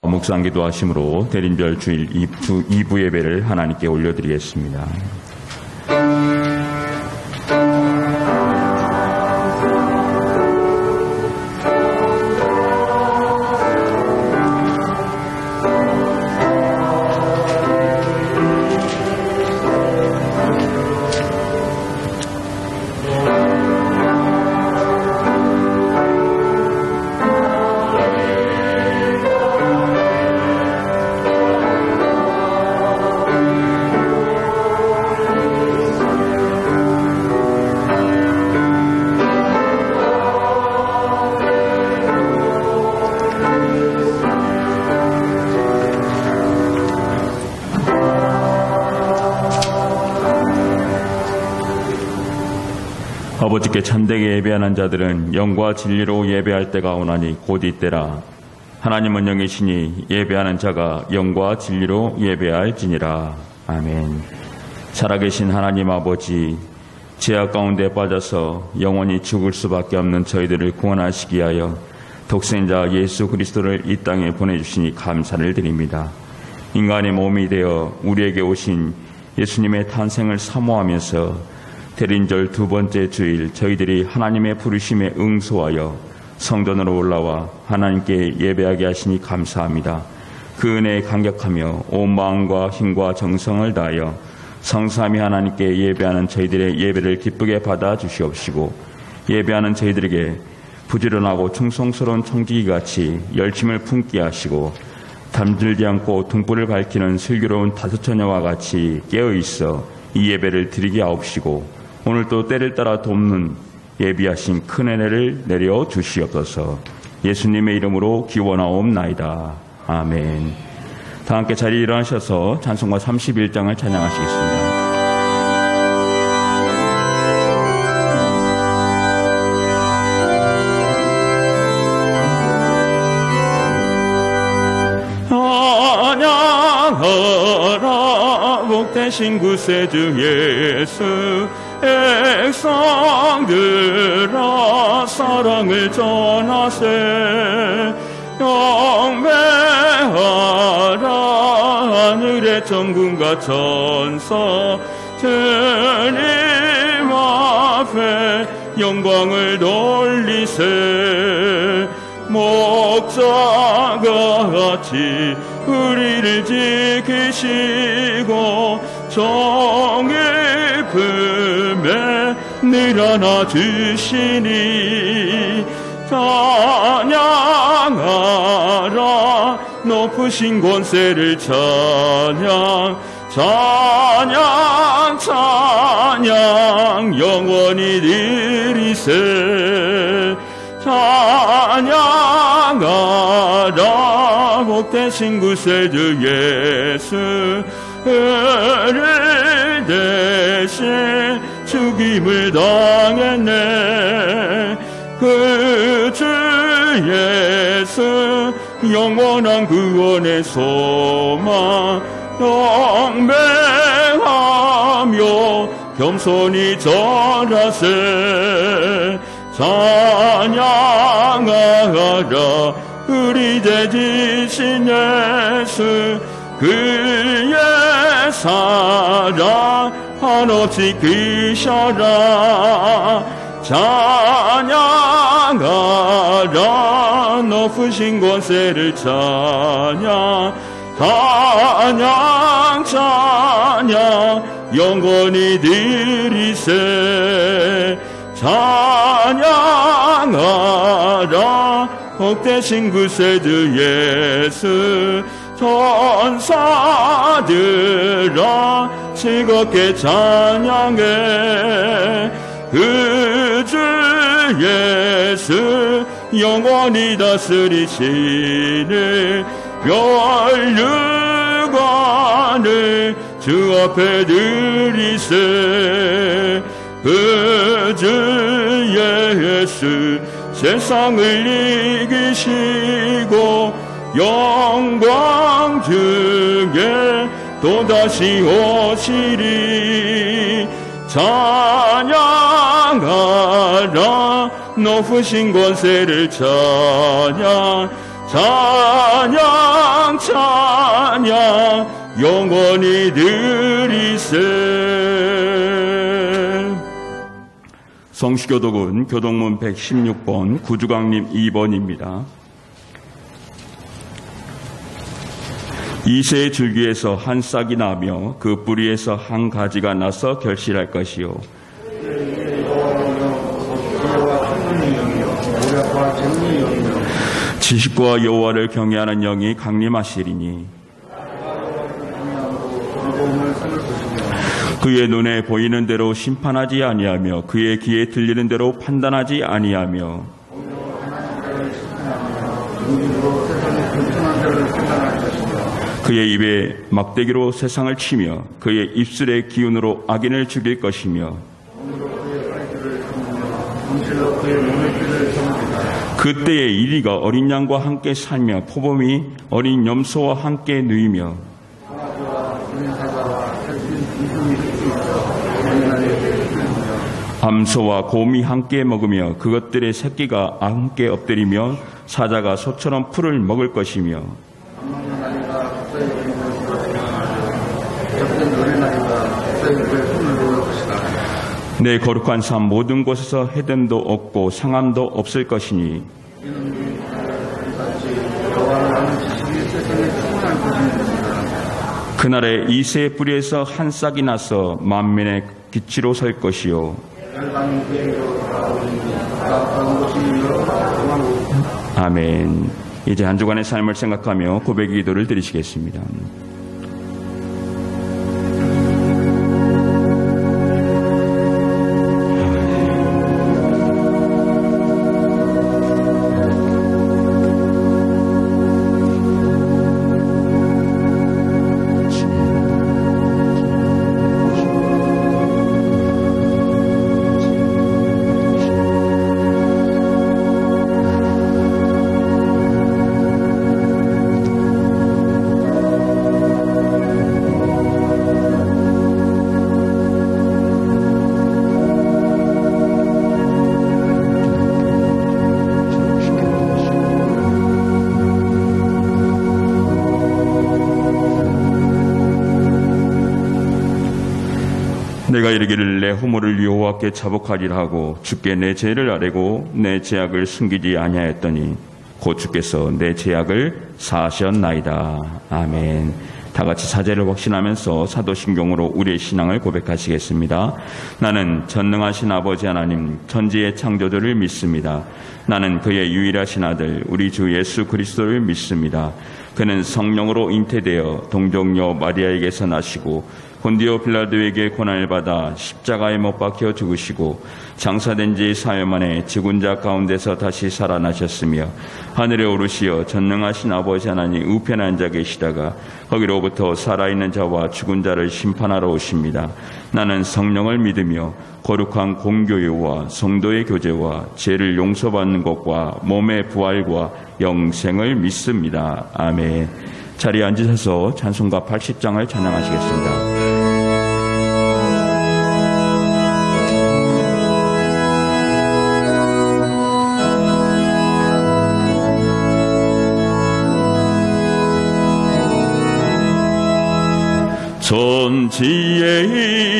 묵상기도 하심으로 대림절 주일 2부 예배를 하나님께 올려드리겠습니다. 아버지께 참되게 예배하는 자들은 영과 진리로 예배할 때가 오나니 곧 이때라. 하나님은 영이시니 예배하는 자가 영과 진리로 예배할지니라. 아멘. 살아계신 하나님 아버지, 죄악 가운데 빠져서 영원히 죽을 수밖에 없는 저희들을 구원하시기 위하여 독생자 예수 그리스도를 이 땅에 보내주시니 감사를 드립니다. 인간의 몸이 되어 우리에게 오신 예수님의 탄생을 사모하면서 대림절 두 번째 주일 저희들이 하나님의 부르심에 응소하여 성전으로 올라와 하나님께 예배하게 하시니 감사합니다. 그 은혜에 감격하며 온 마음과 힘과 정성을 다하여 성삼위 하나님께 예배하는 저희들의 예배를 기쁘게 받아 주시옵시고, 예배하는 저희들에게 부지런하고 충성스러운 청지기같이 열심을 품게 하시고, 잠들지 않고 등불을 밝히는 슬기로운 다섯처녀와 같이 깨어있어 이 예배를 드리게 하옵시고, 오늘도 때를 따라 돕는 예비하신 큰 은혜를 내려 주시옵소서. 예수님의 이름으로 기원하옵나이다. 아멘. 다 함께 자리에 일어나셔서 찬송가 31장을 찬양하시겠습니다. 찬양하라 복되신 구세주 예수, 백성들아 사랑을 전하세. 경배하라 하늘의 천군과 천사, 주님 앞에 영광을 돌리세. 목자같이 우리를 지키시고 정의 품에 늘 안아주시니, 찬양하라 높으신 권세를 찬양, 찬양 찬양 영원히 드리세. 찬양하라 복되신 구세주 예수, 은을 대신 죽임을 당했네. 그 주 예수 영원한 구원의 소망, 경배하며 겸손히 절하세. 찬양하라 우리 대지신 예수, 그의 사랑 한없이 크셔라. 찬양하라 높으신 권세를 찬양, 찬양 찬양 영원히 드리세. 찬양하라 복되신 구세주 예수, 천사들아 즐겁게 찬양해. 그 주 예수 영원히 다스리시네. 멸류관을 주 앞에 드리세. 그 주 예수 세상을 이기시고 영광 중에 또다시 오시리. 찬양하라 높으신 권세를 찬양, 찬양 찬양 영원히 드리세. 성시교독은 교독문 116번 구주강림 2번입니다. 이새의 줄기에서 한 싹이 나며 그 뿌리에서 한 가지가 나서 결실할 것이요 지식과 여호와를 경외하는 영이 강림하시리니 그의 눈에 보이는 대로 심판하지 아니하며 그의 귀에 들리는 대로 판단하지 아니하며 그의 입에 막대기로 세상을 치며 그의 입술의 기운으로 악인을 죽일 것이며 그때에 이리가 어린 양과 함께 살며 포범이 어린 염소와 함께 누이며 암소와 곰이 함께 먹으며 그것들의 새끼가 함께 엎드리며 사자가 소처럼 풀을 먹을 것이며 내 거룩한 삶 모든 곳에서 해됨도 없고 상함도 없을 것이니 그날에 이새의 뿌리에서 한 싹이 나서 만민의 기치로 설 것이요 아멘. 이제 한 주간의 삶을 생각하며 고백의 기도를 드리시겠습니다. 내가 이르기를 내 허물을 여호와께 자복하리라 하고 주께 내 죄를 아뢰고 내 죄악을 숨기지 아니하였더니 곧 주께서 내 죄악을 사하셨나이다. 아멘. 다 같이 사죄를 확신하면서 사도신경으로 우리의 신앙을 고백하시겠습니다. 나는 전능하신 아버지 하나님 천지의 창조주를 믿습니다. 나는 그의 유일하신 아들 우리 주 예수 그리스도를 믿습니다. 그는 성령으로 잉태되어 동정녀 마리아에게서 나시고 본디오 빌라도에게 고난을 받아 십자가에 못 박혀 죽으시고 장사된 지 사흘 만에 죽은 자 가운데서 다시 살아나셨으며 하늘에 오르시어 전능하신 아버지 하나님 우편에 앉아 계시다가 거기로부터 살아있는 자와 죽은 자를 심판하러 오십니다. 나는 성령을 믿으며 거룩한 공교회와 성도의 교제와 죄를 용서받는 것과 몸의 부활과 영생을 믿습니다. 아멘. 자리에 앉으셔서 찬송가 80장을 찬양하시겠습니다. 천지에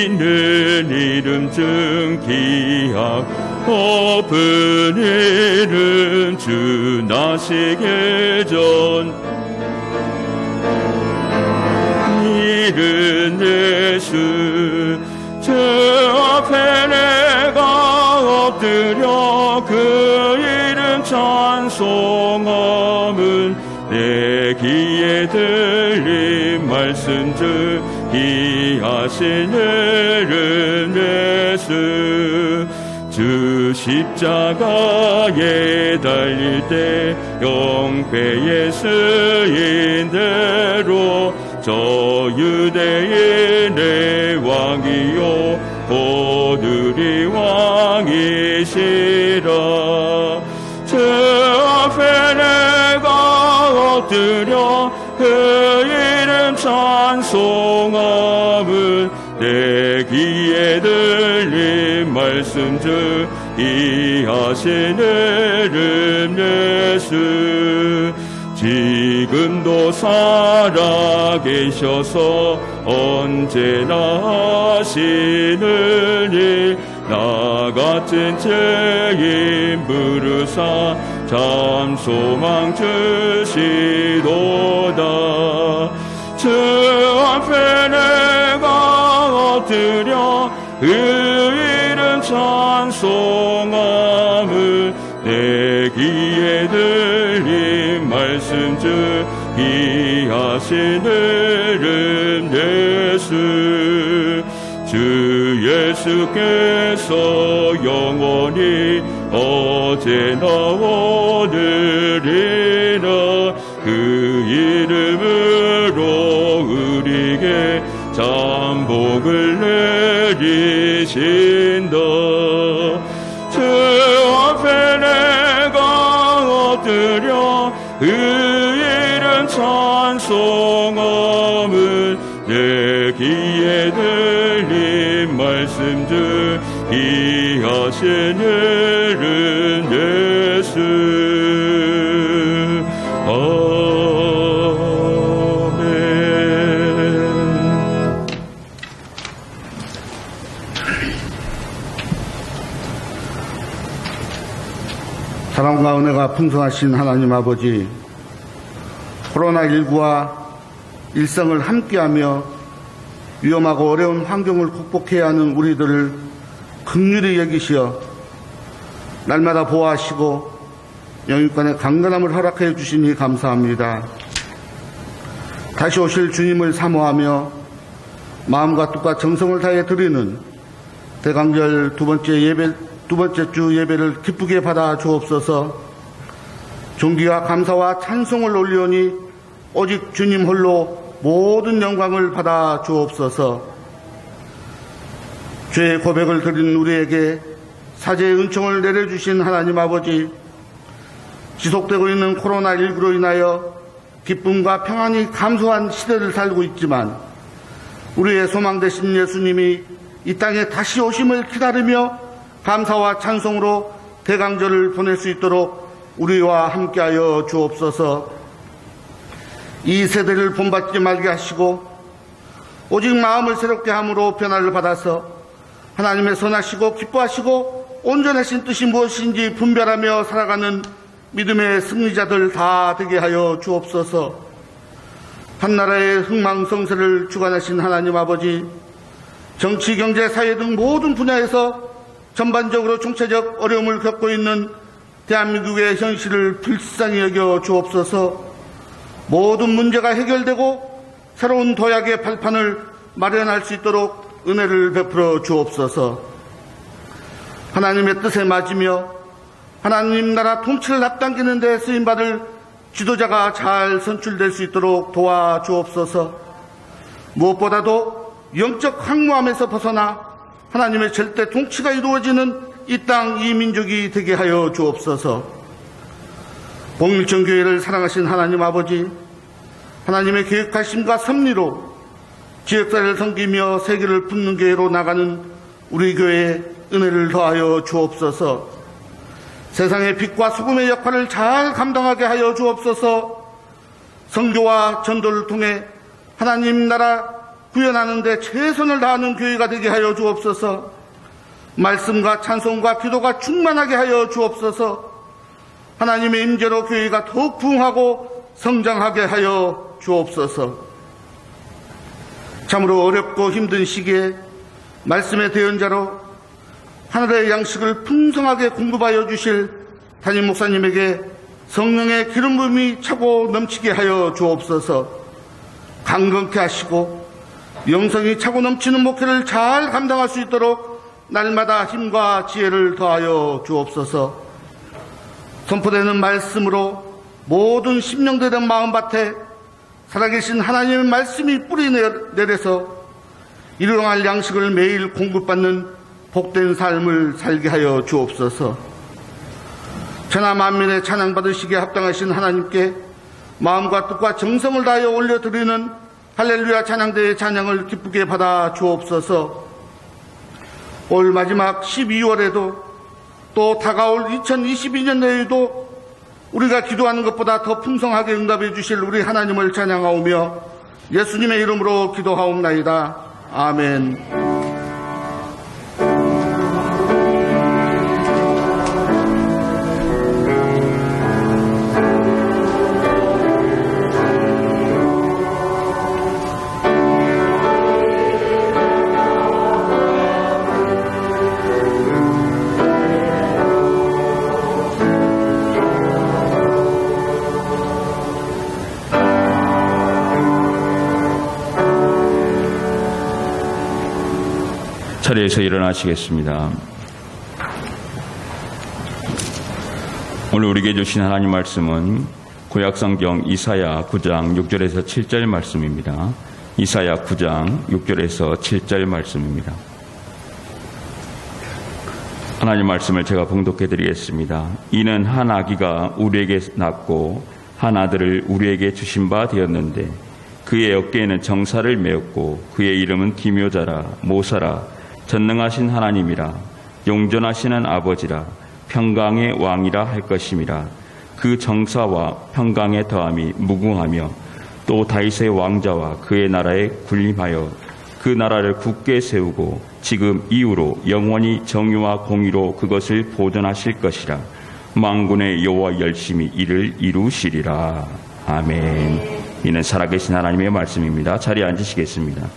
있는 이름 중 기악 높은 이름 주 나시기 전 이름 예수 주 앞에 내가 엎드려 그 이름 찬송함은 내 귀에 들린 말씀 중 이하신 이름 예수 주 십자가에 달릴 때 영배의 쓰인대로 저 유대인의 왕이요 오늘이 왕이시라 주 앞에 내가 엎드려 그 이름 찬송함은 내 귀에 들린 말씀 중 이하신 이름 예수 주 지금도 살아계셔서 언제나 하시느니 나 같은 죄인 부르사 참 소망 주시도다. 주 앞에 내가 엎드려 그 이름 찬송함을 내 귀에 들린 말씀 중 이하시는 예수. 주 예수께서 영원히 어제나 오늘이나 그 이름으로 우리에게 참 복을 내리신다. 주 앞에 내가 엎드려 그 이름 찬송함을 내 귀에 들린 말씀 중 이하시는 예수. 아멘. 사랑과 은혜가 풍성하신 하나님 아버지, 코로나19와 일상을 함께하며 위험하고 어려운 환경을 극복해야 하는 우리들을 긍휼히 여기시어 날마다 보호하시고 영육간의 강건함을 허락해 주시니 감사합니다. 다시 오실 주님을 사모하며 마음과 뜻과 정성을 다해 드리는 대강절 두 번째 주 예배를 기쁘게 받아 주옵소서. 존귀와 감사와 찬송을 올리오니 오직 주님 홀로 모든 영광을 받아 주옵소서. 죄의 고백을 드린 우리에게 사죄의 은총을 내려주신 하나님 아버지, 지속되고 있는 코로나19로 인하여 기쁨과 평안이 감소한 시대를 살고 있지만 우리의 소망 되신 예수님이 이 땅에 다시 오심을 기다리며 감사와 찬송으로 대강절을 보낼 수 있도록 우리와 함께하여 주옵소서. 이 세대를 본받지 말게 하시고 오직 마음을 새롭게 함으로 변화를 받아서 하나님의 선하시고 기뻐하시고 온전하신 뜻이 무엇인지 분별하며 살아가는 믿음의 승리자들 다 되게 하여 주옵소서. 한나라의 흥망성쇠를 주관하신 하나님 아버지, 정치, 경제, 사회 등 모든 분야에서 전반적으로 총체적 어려움을 겪고 있는 대한민국의 현실을 불쌍히 여겨 주옵소서. 모든 문제가 해결되고 새로운 도약의 발판을 마련할 수 있도록 은혜를 베풀어 주옵소서. 하나님의 뜻에 맞으며 하나님 나라 통치를 앞당기는 데 쓰임받을 지도자가 잘 선출될 수 있도록 도와주옵소서. 무엇보다도 영적 황무함에서 벗어나 하나님의 절대 통치가 이루어지는 이 땅 이 민족이 되게 하여 주옵소서. 복밀정교회를 사랑하신 하나님 아버지, 하나님의 계획하심과 섭리로 지역사회를 섬기며 세계를 품는 교회로 나가는 우리 교회에 은혜를 더하여 주옵소서. 세상의 빛과 소금의 역할을 잘 감당하게 하여 주옵소서. 선교와 전도를 통해 하나님 나라 구현하는 데 최선을 다하는 교회가 되게 하여 주옵소서. 말씀과 찬송과 기도가 충만하게 하여 주옵소서. 하나님의 임재로 교회가 더욱 부흥하고 성장하게 하여 주옵소서. 참으로 어렵고 힘든 시기에 말씀의 대언자로 하늘의 양식을 풍성하게 공급하여 주실 담임 목사님에게 성령의 기름 부음이 차고 넘치게 하여 주옵소서. 강건케 하시고 영성이 차고 넘치는 목회를 잘 감당할 수 있도록 날마다 힘과 지혜를 더하여 주옵소서. 선포되는 말씀으로 모든 심령되는 마음밭에 살아계신 하나님의 말씀이 뿌리 내려서 일용할 양식을 매일 공급받는 복된 삶을 살게 하여 주옵소서. 천하 만민의 찬양받으시기에 합당하신 하나님께 마음과 뜻과 정성을 다하여 올려드리는 할렐루야 찬양대의 찬양을 기쁘게 받아 주옵소서. 올 마지막 12월에도 또 다가올 2022년에도 우리가 기도하는 것보다 더 풍성하게 응답해 주실 우리 하나님을 찬양하오며 예수님의 이름으로 기도하옵나이다. 아멘. 자리에서 일어나시겠습니다. 오늘 우리에게 주신 하나님 말씀은 구약성경 이사야 9장 6절에서 7절 말씀입니다. 이사야 9장 6절에서 7절 말씀입니다. 하나님 말씀을 제가 봉독해 드리겠습니다. 이는 한 아기가 우리에게 낳고 한 아들을 우리에게 주신 바 되었는데 그의 어깨에는 정사를 메었고 그의 이름은 기묘자라 모사라 전능하신 하나님이라 용존하시는 아버지라 평강의 왕이라 할 것임이라. 그 정사와 평강의 더함이 무궁하며 또 다윗의 왕자와 그의 나라에 군림하여 그 나라를 굳게 세우고 지금 이후로 영원히 정의와 공의로 그것을 보존하실 것이라. 만군의 여호와 열심히 이를 이루시리라. 아멘. 이는 살아계신 하나님의 말씀입니다. 자리에 앉으시겠습니다.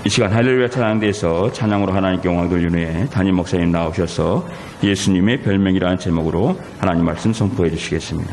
이 시간 할렐루야 찬양대에서 찬양으로 하나님께 영광 돌리는 후에 담임 목사님 나오셔서 예수님의 별명이라는 제목으로 하나님 말씀 선포해 주시겠습니다.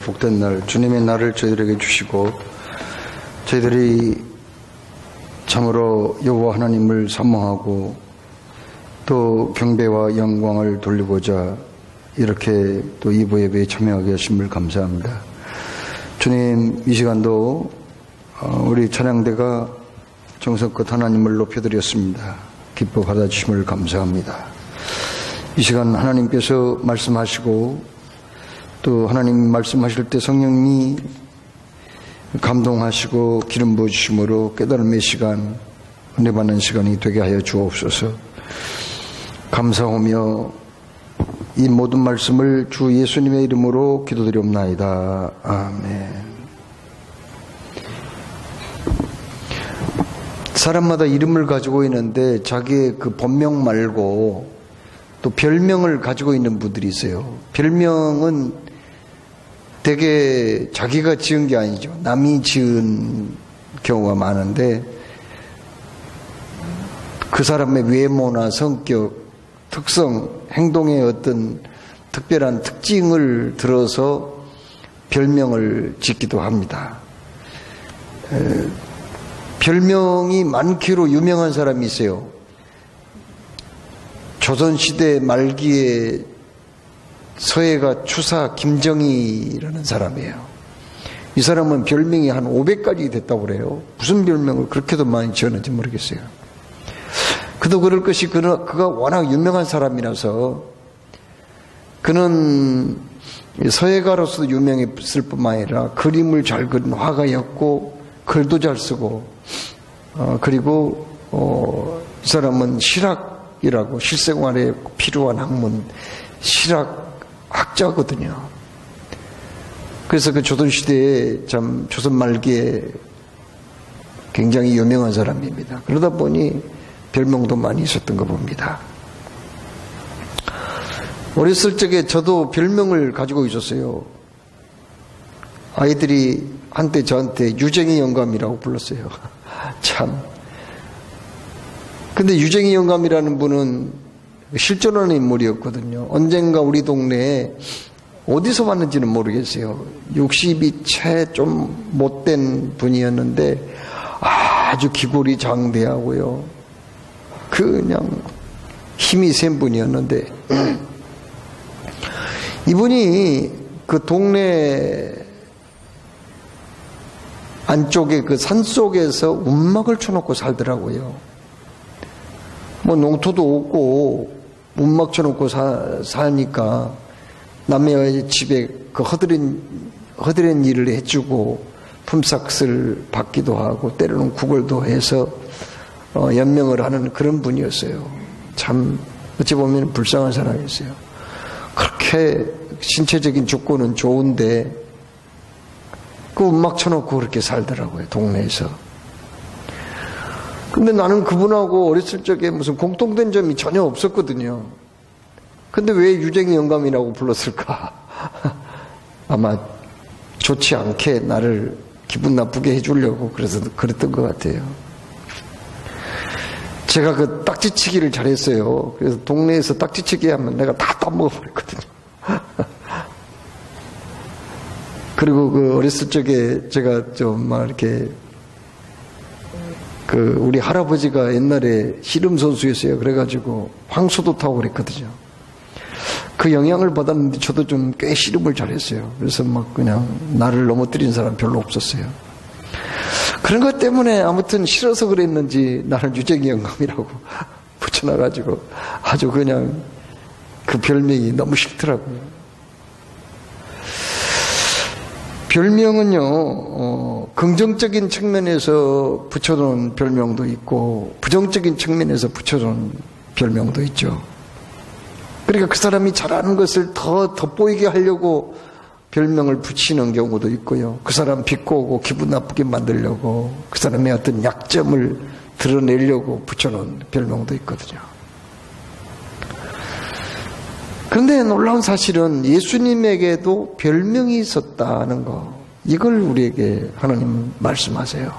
복된 날, 주님의 날을 저희들에게 주시고 저희들이 참으로 여호와 하나님을 사모하고 또 경배와 영광을 돌리고자 이렇게 또 이부 예배에 참여하게 하심을 감사합니다. 주님, 이 시간도 우리 찬양대가 정성껏 하나님을 높여드렸습니다. 기뻐 받아주심을 감사합니다. 이 시간 하나님께서 말씀하시고 또 하나님 말씀하실 때 성령님이 감동하시고 기름 부어주심으로 깨달음의 시간, 은혜 받는 시간이 되게 하여 주옵소서. 감사하며 이 모든 말씀을 주 예수님의 이름으로 기도드리옵나이다. 아멘. 사람마다 이름을 가지고 있는데 자기의 그 본명 말고 또 별명을 가지고 있는 분들이 있어요. 별명은 되게 자기가 지은 게 아니죠. 남이 지은 경우가 많은데 그 사람의 외모나 성격, 특성, 행동의 어떤 특별한 특징을 들어서 별명을 짓기도 합니다. 별명이 많기로 유명한 사람이 있어요. 조선시대 말기에 서예가 추사 김정희라는 사람이에요. 이 사람은 별명이 한 500가지 됐다고 그래요. 무슨 별명을 그렇게도 많이 지었는지 모르겠어요. 그도 그럴 것이 그가 워낙 유명한 사람이라서 그는 서예가로서 유명했을 뿐만 아니라 그림을 잘 그린 화가였고 글도 잘 쓰고 그리고 이 사람은 실학이라고 실생활에 필요한 학문 실학학자거든요. 그래서 그 조선시대에 참 조선 말기에 굉장히 유명한 사람입니다. 그러다 보니 별명도 많이 있었던 거 봅니다. 어렸을 적에 저도 별명을 가지고 있었어요. 아이들이 한때 저한테 유쟁이 영감이라고 불렀어요. 참. 근데 유쟁이 영감이라는 분은 실존하는 인물이었거든요. 언젠가 우리 동네에 어디서 봤는지는 모르겠어요. 60이 채 좀 못된 분이었는데 아주 기골이 장대하고요. 그냥 힘이 센 분이었는데 이분이 그 동네 안쪽에 그 산속에서 움막을 쳐놓고 살더라고요. 뭐 농토도 없고 움막 쳐놓고 사니까 남의 집에 그 허드렛 일을 해주고 품삯을 받기도 하고 때로는 구걸도 해서 연명을 하는 그런 분이었어요. 참 어찌 보면 불쌍한 사람이었어요. 그렇게 신체적인 조건은 좋은데 그 움막 쳐놓고 그렇게 살더라고요. 동네에서. 근데 나는 그분하고 어렸을 적에 무슨 공통된 점이 전혀 없었거든요. 근데 왜 유쟁이 영감이라고 불렀을까? 아마 좋지 않게 나를 기분 나쁘게 해주려고 그래서 그랬던 것 같아요. 제가 그 딱지치기를 잘했어요. 그래서 동네에서 딱지치기 하면 내가 다 따먹어버렸거든요. 그리고 그 어렸을 적에 제가 좀 막 이렇게 그 우리 할아버지가 옛날에 씨름 선수였어요. 그래가지고 황소도 타고 그랬거든요. 그 영향을 받았는데 저도 좀 꽤 씨름을 잘했어요. 그래서 막 그냥 나를 넘어뜨린 사람 별로 없었어요. 그런 것 때문에 아무튼 싫어서 그랬는지 나는 유쟁이 영감이라고 붙여놔가지고 아주 그냥 그 별명이 너무 싫더라고요. 별명은요, 긍정적인 측면에서 붙여놓은 별명도 있고 부정적인 측면에서 붙여놓은 별명도 있죠. 그러니까 그 사람이 잘하는 것을 더 돋보이게 하려고 별명을 붙이는 경우도 있고요. 그 사람 비꼬고 기분 나쁘게 만들려고 그 사람의 어떤 약점을 드러내려고 붙여놓은 별명도 있거든요. 그런데 놀라운 사실은 예수님에게도 별명이 있었다는 거, 이걸 우리에게 하나님은 말씀하세요.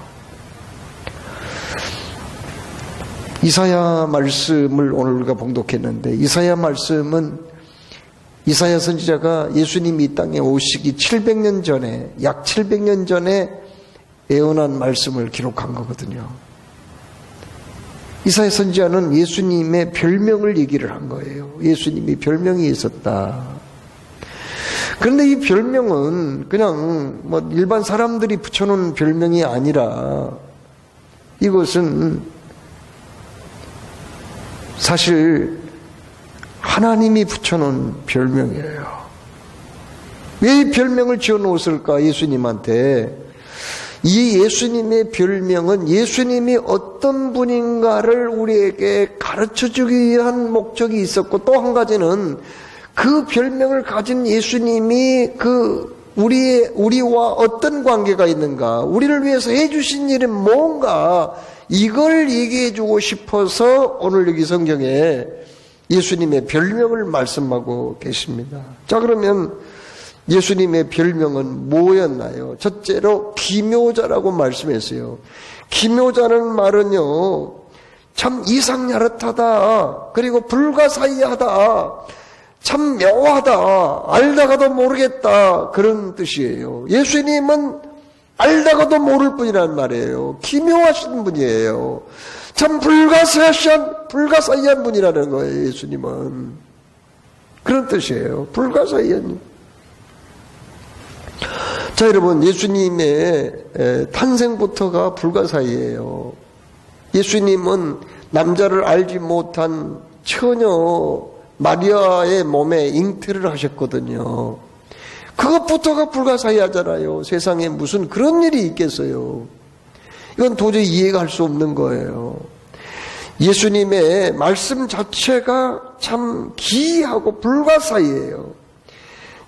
이사야 말씀을 오늘 우리가 봉독했는데 이사야 말씀은 이사야 선지자가 예수님이 이 땅에 오시기 700년 전에, 약 700년 전에 예언한 말씀을 기록한 거거든요. 이사야 선지자는 예수님의 별명을 얘기를 한 거예요. 예수님이 별명이 있었다. 그런데 이 별명은 그냥 뭐 일반 사람들이 붙여놓은 별명이 아니라 이것은 사실 하나님이 붙여놓은 별명이에요. 왜 이 별명을 지어놓았을까? 예수님한테. 이 예수님의 별명은 예수님이 어떤 분인가를 우리에게 가르쳐주기 위한 목적이 있었고, 또 한 가지는 그 별명을 가진 예수님이 우리와 어떤 관계가 있는가, 우리를 위해서 해주신 일은 뭔가, 이걸 얘기해주고 싶어서 오늘 여기 성경에 예수님의 별명을 말씀하고 계십니다. 자, 그러면 예수님의 별명은 뭐였나요? 첫째로 기묘자라고 말씀했어요. 기묘자는 말은요, 참 이상야릇하다, 그리고 불가사의하다, 참 묘하다, 알다가도 모르겠다, 그런 뜻이에요. 예수님은 알다가도 모를 분이란 말이에요. 기묘하신 분이에요. 참 불가사의한 분이라는 거예요. 예수님은 그런 뜻이에요. 불가사의한. 자, 여러분, 예수님의 탄생부터가 불가사의예요. 예수님은 남자를 알지 못한 처녀 마리아의 몸에 잉태를 하셨거든요. 그것부터가 불가사의하잖아요. 세상에 무슨 그런 일이 있겠어요. 이건 도저히 이해가 할 수 없는 거예요. 예수님의 말씀 자체가 참 기이하고 불가사의해요.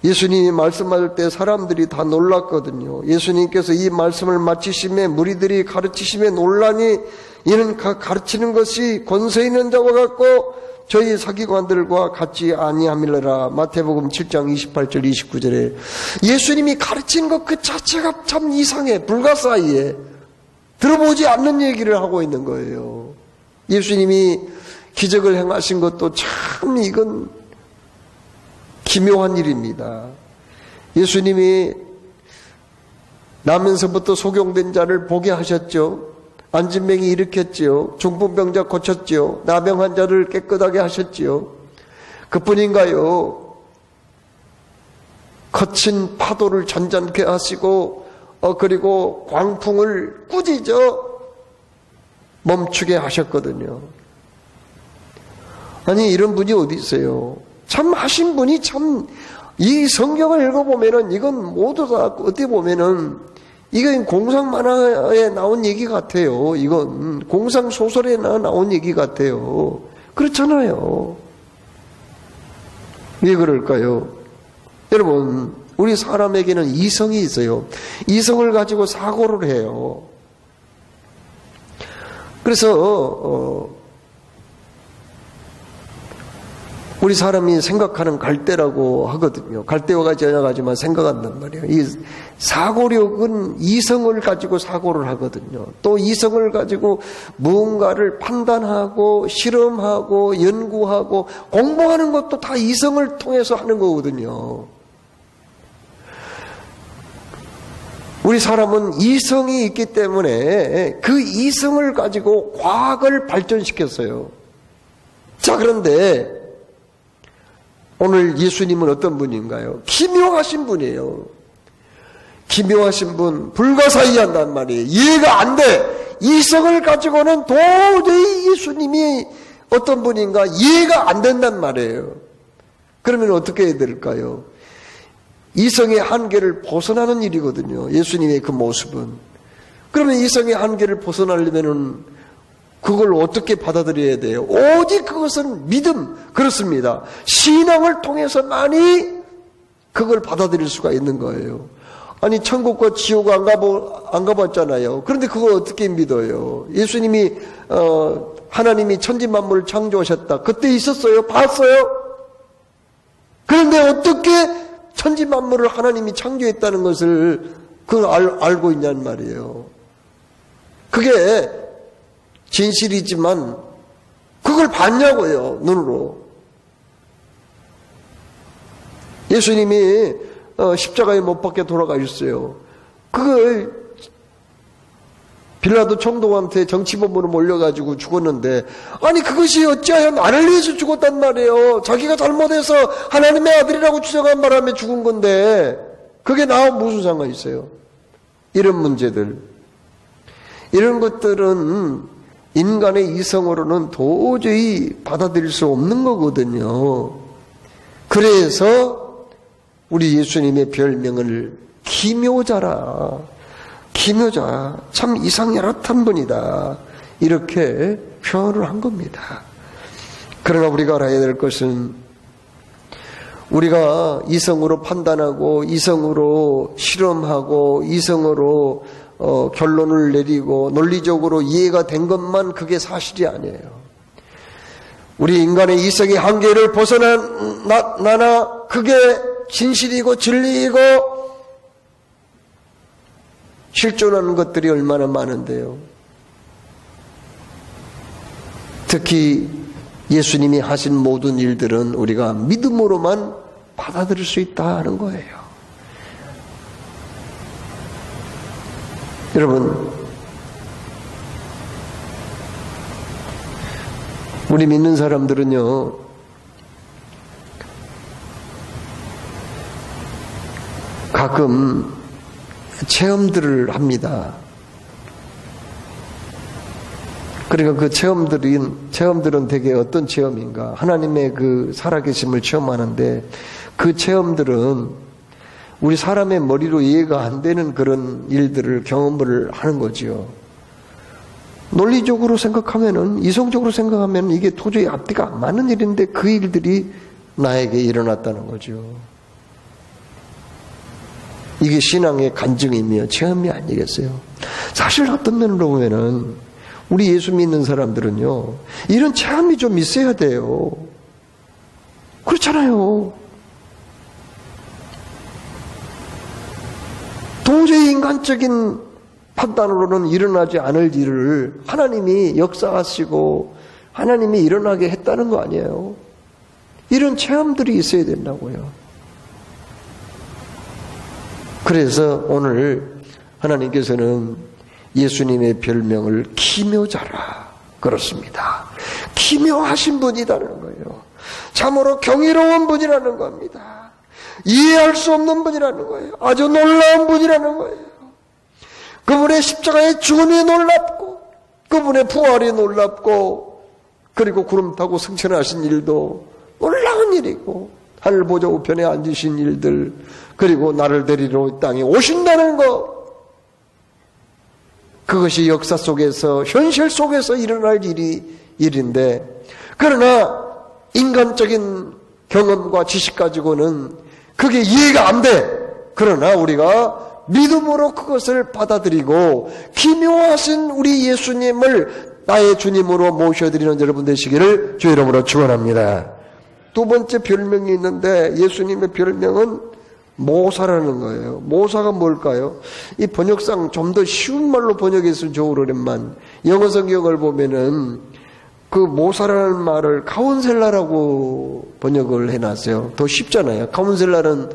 예수님이 말씀할 때 사람들이 다 놀랐거든요. 예수님께서 이 말씀을 마치심에 무리들이 가르치심에 놀라니 이는 가르치는 것이 권세 있는 자와 같고 저희 사기관들과 같지 아니함이라. 마태복음 7장 28절 29절에 예수님이 가르치는 것 그 자체가 참 이상해, 불가사의해. 들어보지 않는 얘기를 하고 있는 거예요. 예수님이 기적을 행하신 것도 참 이건 기묘한 일입니다. 예수님이 나면서부터 소경된 자를 보게 하셨죠. 안진뱅이 일으켰지요. 중풍병자 고쳤지요. 나병 환자를 깨끗하게 하셨지요. 그뿐인가요? 거친 파도를 잔잔케 하시고 그리고 광풍을 꾸짖어 멈추게 하셨거든요. 아니, 이런 분이 어디 있어요? 참 하신 분이 참, 이 성경을 읽어보면은 이건 모두 다 어떻게 보면은 이건 공상 만화에 나온 얘기 같아요. 이건 공상 소설에 나온 얘기 같아요. 그렇잖아요. 왜 그럴까요? 여러분, 우리 사람에게는 이성이 있어요. 이성을 가지고 사고를 해요. 그래서 우리 사람이 생각하는 갈대라고 하거든요. 갈대와 같이 지나가지만 생각한단 말이에요. 이 사고력은 이성을 가지고 사고를 하거든요. 또 이성을 가지고 무언가를 판단하고 실험하고 연구하고 공부하는 것도 다 이성을 통해서 하는 거거든요. 우리 사람은 이성이 있기 때문에 그 이성을 가지고 과학을 발전시켰어요. 자, 그런데 오늘 예수님은 어떤 분인가요? 기묘하신 분이에요. 기묘하신 분, 불가사의한단 말이에요. 이해가 안 돼. 이성을 가지고는 도저히 예수님이 어떤 분인가 이해가 안 된단 말이에요. 그러면 어떻게 해야 될까요? 이성의 한계를 벗어나는 일이거든요. 예수님의 그 모습은. 그러면 이성의 한계를 벗어나려면은 그걸 어떻게 받아들여야 돼요? 오직 그것은 믿음. 그렇습니다. 신앙을 통해서만이 그걸 받아들일 수가 있는 거예요. 아니, 천국과 지옥 안 가봤잖아요. 그런데 그걸 어떻게 믿어요? 예수님이 하나님이 천지만물을 창조하셨다. 그때 있었어요? 봤어요? 그런데 어떻게 천지만물을 하나님이 창조했다는 것을 그걸 알고 있냔 말이에요. 그게 진실이지만 그걸 봤냐고요, 눈으로. 예수님이 십자가에 못 박혀 돌아가셨어요. 그걸 빌라도 총독한테 정치범으로 몰려가지고 죽었는데, 아니 그것이 어찌하여 나를 위해서 죽었단 말이에요. 자기가 잘못해서 하나님의 아들이라고 주장한 바람에 죽은 건데 그게 나와 무슨 상관이 있어요? 이런 문제들, 이런 것들은 인간의 이성으로는 도저히 받아들일 수 없는 거거든요. 그래서 우리 예수님의 별명을 기묘자라, 기묘자, 참 이상야릇한 분이다, 이렇게 표현을 한 겁니다. 그러나 우리가 알아야 될 것은, 우리가 이성으로 판단하고 이성으로 실험하고 이성으로 결론을 내리고 논리적으로 이해가 된 것만 그게 사실이 아니에요. 우리 인간의 이성의 한계를 벗어나나 그게 진실이고 진리이고 실존하는 것들이 얼마나 많은데요. 특히 예수님이 하신 모든 일들은 우리가 믿음으로만 받아들일 수 있다는 거예요. 여러분, 우리 믿는 사람들은요, 가끔 체험들을 합니다. 그러니까 그 체험들은 되게 어떤 체험인가? 하나님의 그 살아계심을 체험하는데, 그 체험들은 우리 사람의 머리로 이해가 안 되는 그런 일들을 경험을 하는 거지요. 논리적으로 생각하면은, 이성적으로 생각하면 이게 도저히 앞뒤가 안 맞는 일인데 그 일들이 나에게 일어났다는 거죠. 이게 신앙의 간증이며 체험이 아니겠어요? 사실 어떤 면으로 보면은 우리 예수 믿는 사람들은요, 이런 체험이 좀 있어야 돼요. 그렇잖아요. 도저히 인간적인 판단으로는 일어나지 않을 일을 하나님이 역사하시고 하나님이 일어나게 했다는 거 아니에요? 이런 체험들이 있어야 된다고요. 그래서 오늘 하나님께서는 예수님의 별명을 기묘자라 그렇습니다. 기묘하신 분이라는 거예요. 참으로 경이로운 분이라는 겁니다. 이해할 수 없는 분이라는 거예요. 아주 놀라운 분이라는 거예요. 그분의 십자가의 죽음이 놀랍고 그분의 부활이 놀랍고 그리고 구름 타고 승천하신 일도 놀라운 일이고 하늘 보좌 우편에 앉으신 일들 그리고 나를 데리러 이 땅에 오신다는 것, 그것이 역사 속에서 현실 속에서 일어날 일인데, 그러나 인간적인 경험과 지식 가지고는 그게 이해가 안 돼. 그러나 우리가 믿음으로 그것을 받아들이고 기묘하신 우리 예수님을 나의 주님으로 모셔드리는 여러분 되시기를 주의 이름으로 축원합니다. 두 번째 별명이 있는데 예수님의 별명은 모사라는 거예요. 모사가 뭘까요? 이 번역상 좀 더 쉬운 말로 번역했으면 좋으련만 영어 성경을 보면은 그 모사라는 말을 카운셀러라고 번역을 해놨어요. 더 쉽잖아요. 카운셀러는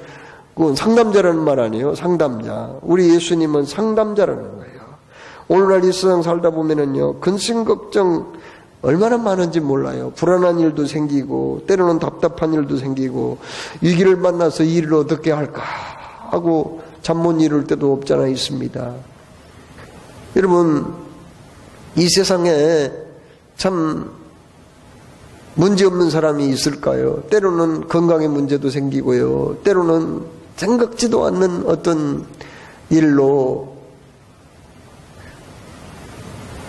그건 상담자라는 말 아니에요. 상담자. 우리 예수님은 상담자라는 거예요. 오늘날 이 세상 살다 보면은요, 근심 걱정 얼마나 많은지 몰라요. 불안한 일도 생기고 때로는 답답한 일도 생기고 위기를 만나서 이 일을 어떻게 할까 하고 잠 못 이룰 때도 없잖아 있습니다. 여러분, 이 세상에 참 문제없는 사람이 있을까요? 때로는 건강의 문제도 생기고요. 때로는 생각지도 않는 어떤 일로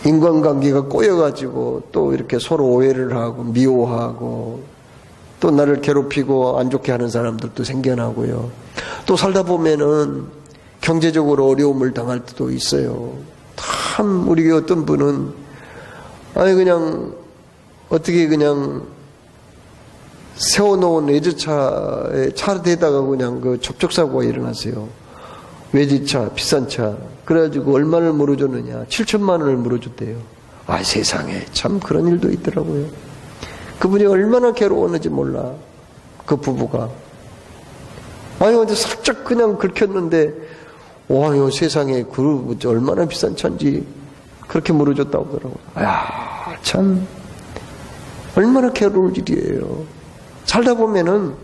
인간관계가 꼬여가지고 또 이렇게 서로 오해를 하고 미워하고 또 나를 괴롭히고 안 좋게 하는 사람들도 생겨나고요. 또 살다 보면은 경제적으로 어려움을 당할 때도 있어요. 참 우리 어떤 분은 아니 그냥 어떻게 그냥 세워놓은 외제차에 차 대다가 그냥 그 접촉사고가 일어났어요. 외제차, 비싼 차. 그래가지고 얼마를 물어줬느냐? 7천만 원을 물어줬대요. 아, 세상에 참 그런 일도 있더라고요. 그분이 얼마나 괴로웠는지 몰라. 그 부부가. 아니, 근데 살짝 그냥 긁혔는데, 와, 요 세상에 그 얼마나 비싼 차인지 그렇게 물어줬다고 하더라고요. 야, 참, 얼마나 괴로울 일이에요. 살다 보면은,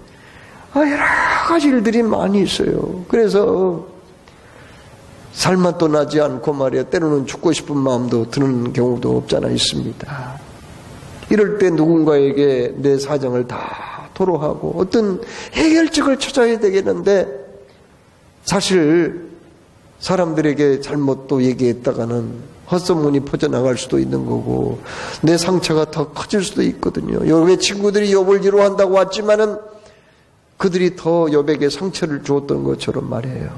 여러 가지 일들이 많이 있어요. 그래서, 살맛 도 나지 않고 말이야, 때로는 죽고 싶은 마음도 드는 경우도 없잖아 있습니다. 이럴 때 누군가에게 내 사정을 다 토로하고 어떤 해결책을 찾아야 되겠는데, 사실 사람들에게 잘못 또 얘기했다가는 헛소문이 퍼져나갈 수도 있는 거고 내 상처가 더 커질 수도 있거든요. 욥의 친구들이 욥을 위로한다고 왔지만은 그들이 더 욥에게 상처를 주었던 것처럼 말이에요.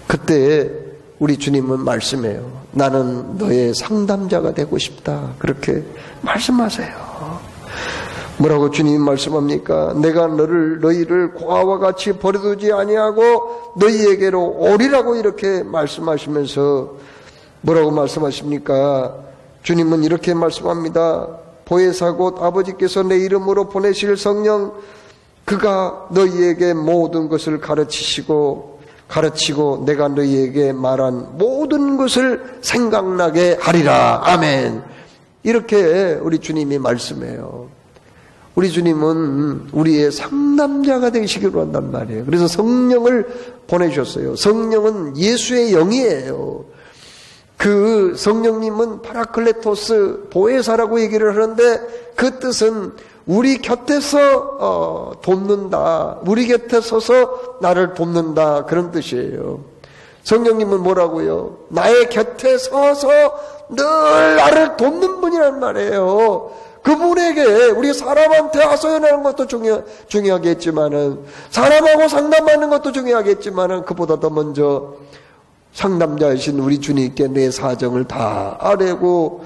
그때 우리 주님은 말씀해요. 나는 너의 상담자가 되고 싶다. 그렇게 말씀하세요. 뭐라고 주님이 말씀합니까? 내가 너희를 고아와 같이 버려두지 아니하고 너희에게로 오리라고 이렇게 말씀하시면서 뭐라고 말씀하십니까? 주님은 이렇게 말씀합니다. 보혜사 곧 아버지께서 내 이름으로 보내실 성령, 그가 너희에게 모든 것을 가르치고 내가 너희에게 말한 모든 것을 생각나게 하리라. 아멘. 이렇게 우리 주님이 말씀해요. 우리 주님은 우리의 상담자가 되시기로 한단 말이에요. 그래서 성령을 보내주셨어요. 성령은 예수의 영이에요. 그 성령님은 파라클레토스, 보혜사라고 얘기를 하는데 그 뜻은 우리 곁에서 돕는다. 우리 곁에 서서 나를 돕는다. 그런 뜻이에요. 성령님은 뭐라고요? 나의 곁에 서서 늘 나를 돕는 분이란 말이에요. 그분에게 우리 사람한테 하소연하는 것도 중요하겠지만은, 사람하고 상담하는 것도 중요하겠지만은, 그보다 더 먼저 상담자이신 우리 주님께 내 사정을 다 아뢰고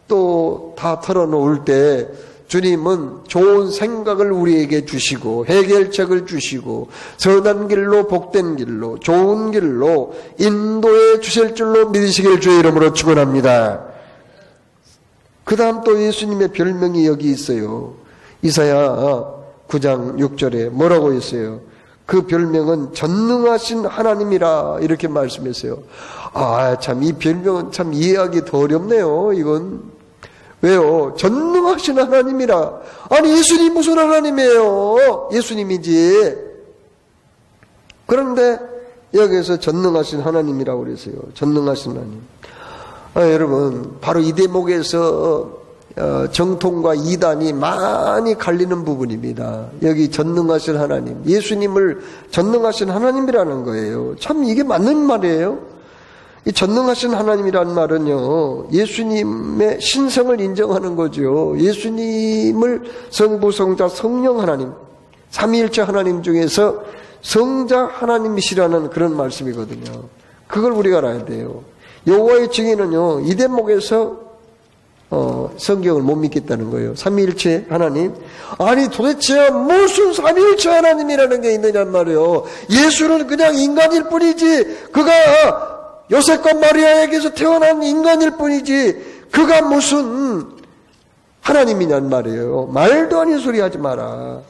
또 다 털어놓을 때 주님은 좋은 생각을 우리에게 주시고 해결책을 주시고 선한 길로 복된 길로 좋은 길로 인도해 주실 줄로 믿으시길 주의 이름으로 축원합니다. 그 다음 또 예수님의 별명이 여기 있어요. 이사야 9장 6절에 뭐라고 했어요? 그 별명은 전능하신 하나님이라 이렇게 말씀했어요. 참 이 별명은 참 이해하기 더 어렵네요. 이건 왜요? 전능하신 하나님이라. 아니 예수님 무슨 하나님이에요? 예수님이지. 그런데 여기에서 전능하신 하나님이라고 그랬어요. 전능하신 하나님. 여러분 바로 이 대목에서 정통과 이단이 많이 갈리는 부분입니다. 여기 전능하신 하나님, 예수님을 전능하신 하나님이라는 거예요. 참 이게 맞는 말이에요. 이 전능하신 하나님이란 말은요, 예수님의 신성을 인정하는 거죠. 예수님을 성부, 성자, 성령 하나님, 삼위일체 하나님 중에서 성자 하나님이시라는 그런 말씀이거든요. 그걸 우리가 알아야 돼요. 여호와의 증인은요, 이 대목에서 성경을 못 믿겠다는 거예요. 삼위일체 하나님. 아니 도대체 무슨 삼위일체 하나님이라는 게 있느냐는 말이에요. 예수는 그냥 인간일 뿐이지, 그가 요셉과 마리아에게서 태어난 인간일 뿐이지 그가 무슨 하나님이냔 말이에요. 말도 아닌 소리 하지 마라.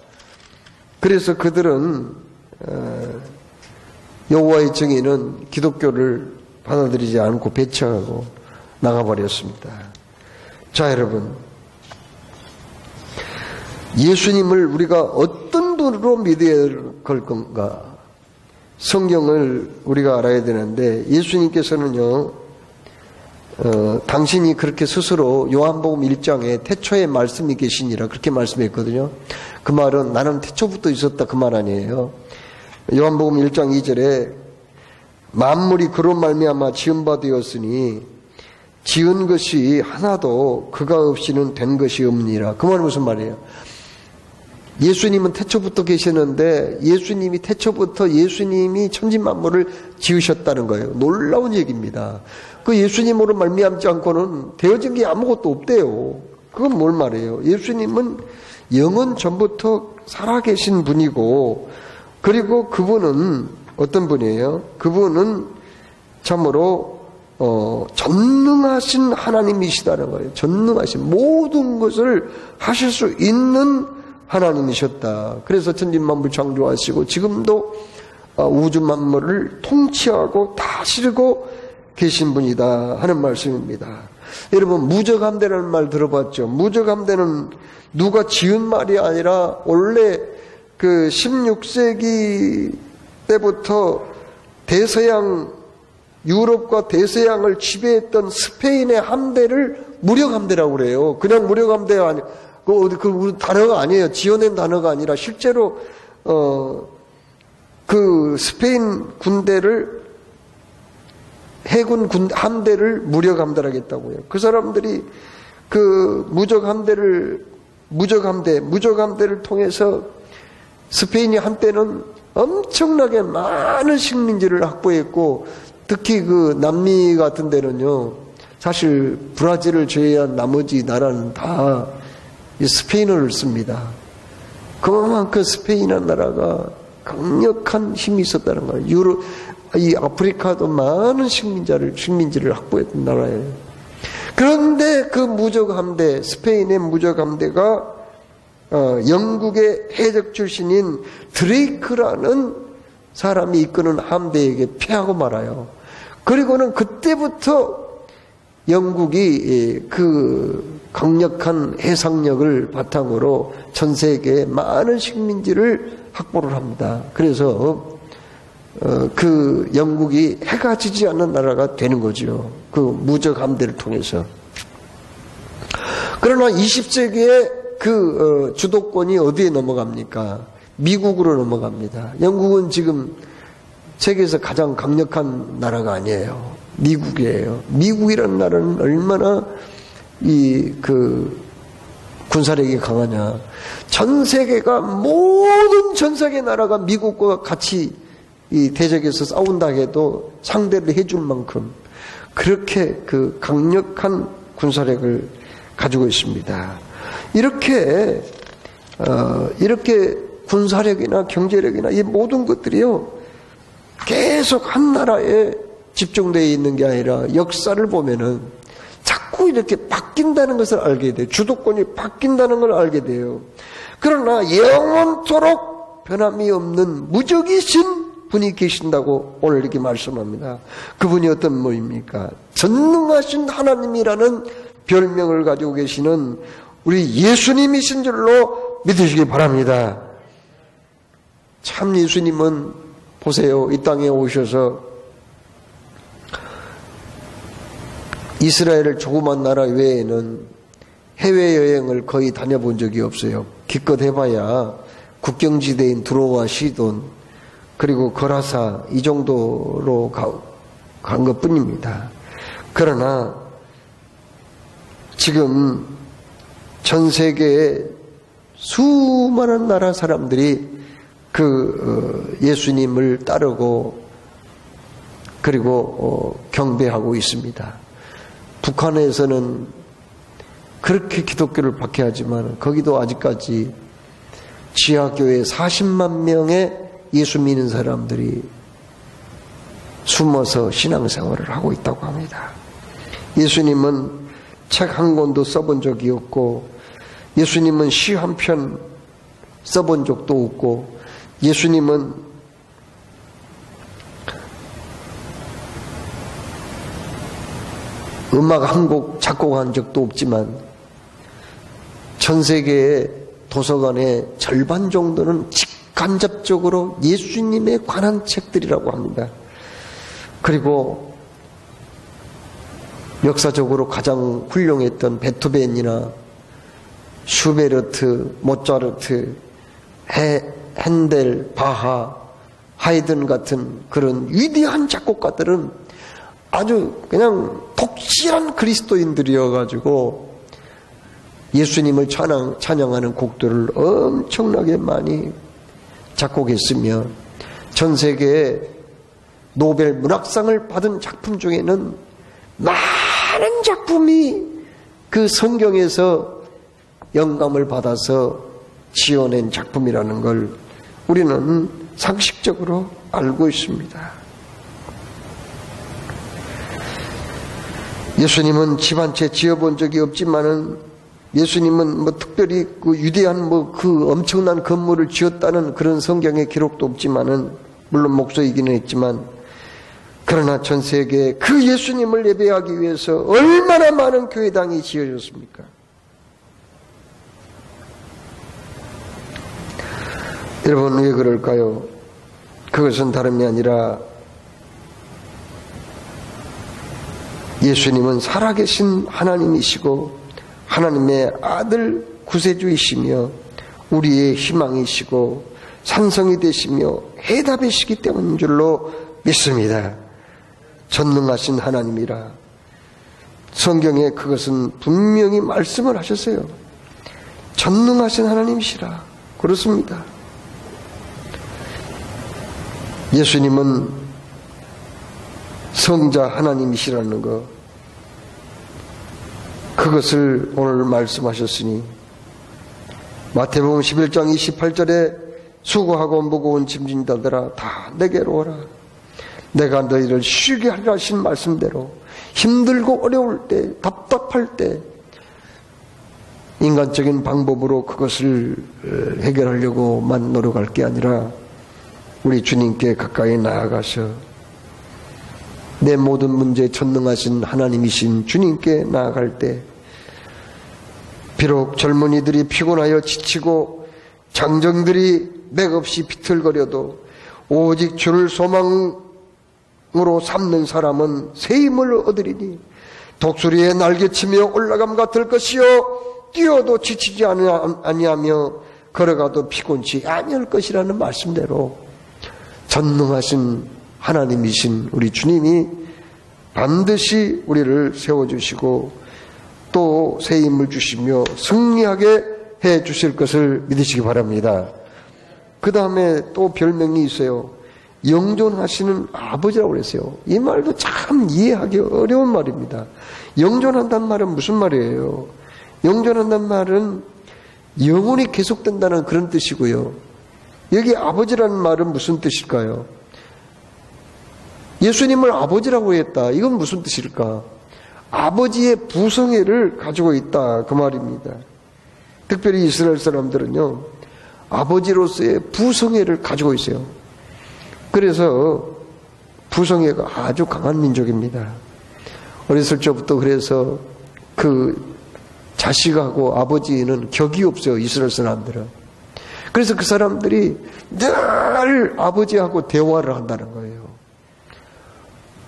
그래서 그들은 여호와의 증인은 기독교를 받아들이지 않고 배척하고 나가버렸습니다. 자, 여러분, 예수님을 우리가 어떤 분으로 믿어야 할 건가? 성경을 우리가 알아야 되는데, 예수님께서는요, 당신이 그렇게 스스로 요한복음 1장에 태초에 말씀이 계시니라 그렇게 말씀했거든요. 그 말은 나는 태초부터 있었다 그 말 아니에요. 요한복음 1장 2절에 만물이 그로 말미암아 지은 바 되었으니 지은 것이 하나도 그가 없이는 된 것이 없니라. 그 말은 무슨 말이에요? 예수님은 태초부터 계셨는데 예수님이 태초부터 예수님이 천지만물을 지으셨다는 거예요. 놀라운 얘기입니다. 그 예수님으로 말미암지 않고는 되어진 게 아무것도 없대요. 그건 뭘 말해요? 예수님은 영원 전부터 살아계신 분이고, 그리고 그분은 어떤 분이에요? 그분은 참으로 전능하신 하나님이시다는 거예요. 전능하신 모든 것을 하실 수 있는 하나님이셨다. 그래서 천지만물 창조하시고 지금도 우주 만물을 통치하고 다스리고 계신 분이다 하는 말씀입니다. 여러분, 무저감대라는 말 들어봤죠? 무저감대는 누가 지은 말이 아니라 원래 그 16세기 때부터 대서양, 유럽과 대서양을 지배했던 스페인의 함대를 무력함대라고 그래요. 그냥 무력함대가 아니에요. 그 단어가 아니에요. 지어낸 단어가 아니라 실제로 그 스페인 군대를, 해군 함대를 무력함대라고 했다고요. 그 사람들이 그 무적함대를 통해서 스페인이 한때는 엄청나게 많은 식민지를 확보했고, 특히 그 남미 같은 데는요, 사실 브라질을 제외한 나머지 나라는 다 스페인어를 씁니다. 그만큼 스페인이라는 나라가 강력한 힘이 있었다는 거예요. 이 아프리카도 많은 식민지를 확보했던 나라예요. 그런데 그 무적함대, 스페인의 무적함대가 영국의 해적 출신인 드레이크라는 사람이 이끄는 함대에게 패하고 말아요. 그리고는 그때부터 영국이 그 강력한 해상력을 바탕으로 전 세계에 많은 식민지를 확보를 합니다. 그래서 그 영국이 해가 지지 않는 나라가 되는 거죠. 그 무적함대를 통해서. 그러나 20세기에 그 주도권이 어디에 넘어갑니까? 미국으로 넘어갑니다. 영국은 지금 세계에서 가장 강력한 나라가 아니에요. 미국이에요. 미국이라는 나라는 얼마나 그 군사력이 강하냐. 전 세계가 모든 전 세계 나라가 미국과 같이 이 대적에서 싸운다 해도 상대를 해줄 만큼 그렇게 그 강력한 군사력을 가지고 있습니다. 이렇게 군사력이나 경제력이나 이 모든 것들이요, 계속 한 나라에 집중되어 있는 게 아니라 역사를 보면은 자꾸 이렇게 바뀐다는 것을 알게 돼요. 주도권이 바뀐다는 걸 알게 돼요. 그러나 영원토록 변함이 없는 무적이신 분이 계신다고 오늘 이렇게 말씀합니다. 그분이 어떤 분입니까? 전능하신 하나님이라는 별명을 가지고 계시는 우리 예수님이신 줄로 믿으시기 바랍니다. 참 예수님은 보세요. 이 땅에 오셔서 이스라엘을 조그만 나라 외에는 해외여행을 거의 다녀본 적이 없어요. 기껏 해봐야 국경지대인 두로와 시돈 그리고 거라사 이 정도로 간 것뿐입니다. 그러나 지금 전 세계에 수많은 나라 사람들이 그 예수님을 따르고 그리고 경배하고 있습니다. 북한에서는 그렇게 기독교를 박해하지만 거기도 아직까지 지하교회 40만 명의 예수 믿는 사람들이 숨어서 신앙생활을 하고 있다고 합니다. 예수님은 책 한 권도 써본 적이 없고, 예수님은 시 한 편 써본 적도 없고, 예수님은 음악 한 곡 작곡한 적도 없지만 전 세계의 도서관의 절반 정도는 직간접적으로 예수님에 관한 책들이라고 합니다. 그리고 역사적으로 가장 훌륭했던 베토벤이나 슈베르트, 모차르트, 핸델, 바하, 하이든 같은 그런 위대한 작곡가들은 아주 그냥 독실한 그리스도인들이어가지고 예수님을 찬양하는 곡들을 엄청나게 많이 작곡했으며 전 세계에 노벨 문학상을 받은 작품 중에는 많은 작품이 그 성경에서 영감을 받아서 지어낸 작품이라는 걸 우리는 상식적으로 알고 있습니다. 예수님은 집 한 채 지어본 적이 없지만은 예수님은 뭐 특별히 그 위대한 뭐 그 엄청난 건물을 지었다는 그런 성경의 기록도 없지만은, 물론 목소이기는 했지만, 그러나 전 세계에 그 예수님을 예배하기 위해서 얼마나 많은 교회당이 지어졌습니까? 여러분, 왜 그럴까요? 그것은 다름이 아니라 예수님은 살아계신 하나님이시고 하나님의 아들 구세주이시며 우리의 희망이시고 산성이 되시며 해답이시기 때문인 줄로 믿습니다. 전능하신 하나님이라. 성경에 그것은 분명히 말씀을 하셨어요. 전능하신 하나님이시라. 그렇습니다. 예수님은 성자 하나님이시라는 것, 그것을 오늘 말씀하셨으니, 마태복음 11장 28절에 수고하고 무거운 짐진 자들아 다 내게로 오라. 내가 너희를 쉬게 하리라 하신 말씀대로 힘들고 어려울 때, 답답할 때 인간적인 방법으로 그것을 해결하려고만 노력할 게 아니라 우리 주님께 가까이 나아가서 내 모든 문제에 전능하신 하나님이신 주님께 나아갈 때, 비록 젊은이들이 피곤하여 지치고 장정들이 맥없이 비틀거려도 오직 주를 소망으로 삼는 사람은 새 힘을 얻으리니 독수리의 날개치며 올라감과 들 것이요 뛰어도 지치지 아니하며 걸어가도 피곤치 아니할 것이라는 말씀대로 전능하신 하나님이신 우리 주님이 반드시 우리를 세워주시고 또 새 힘을 주시며 승리하게 해 주실 것을 믿으시기 바랍니다. 그 다음에 또 별명이 있어요. 영존하시는 아버지라고 그랬어요. 이 말도 참 이해하기 어려운 말입니다. 영존한다는 말은 무슨 말이에요? 영존한다는 말은 영원히 계속된다는 그런 뜻이고요. 여기 아버지라는 말은 무슨 뜻일까요? 예수님을 아버지라고 했다. 이건 무슨 뜻일까? 아버지의 부성애를 가지고 있다. 그 말입니다. 특별히 이스라엘 사람들은요, 아버지로서의 부성애를 가지고 있어요. 그래서 부성애가 아주 강한 민족입니다. 어렸을 적부터 그래서 그 자식하고 아버지는 격이 없어요. 이스라엘 사람들은. 그래서 그 사람들이 늘 아버지하고 대화를 한다는 거예요.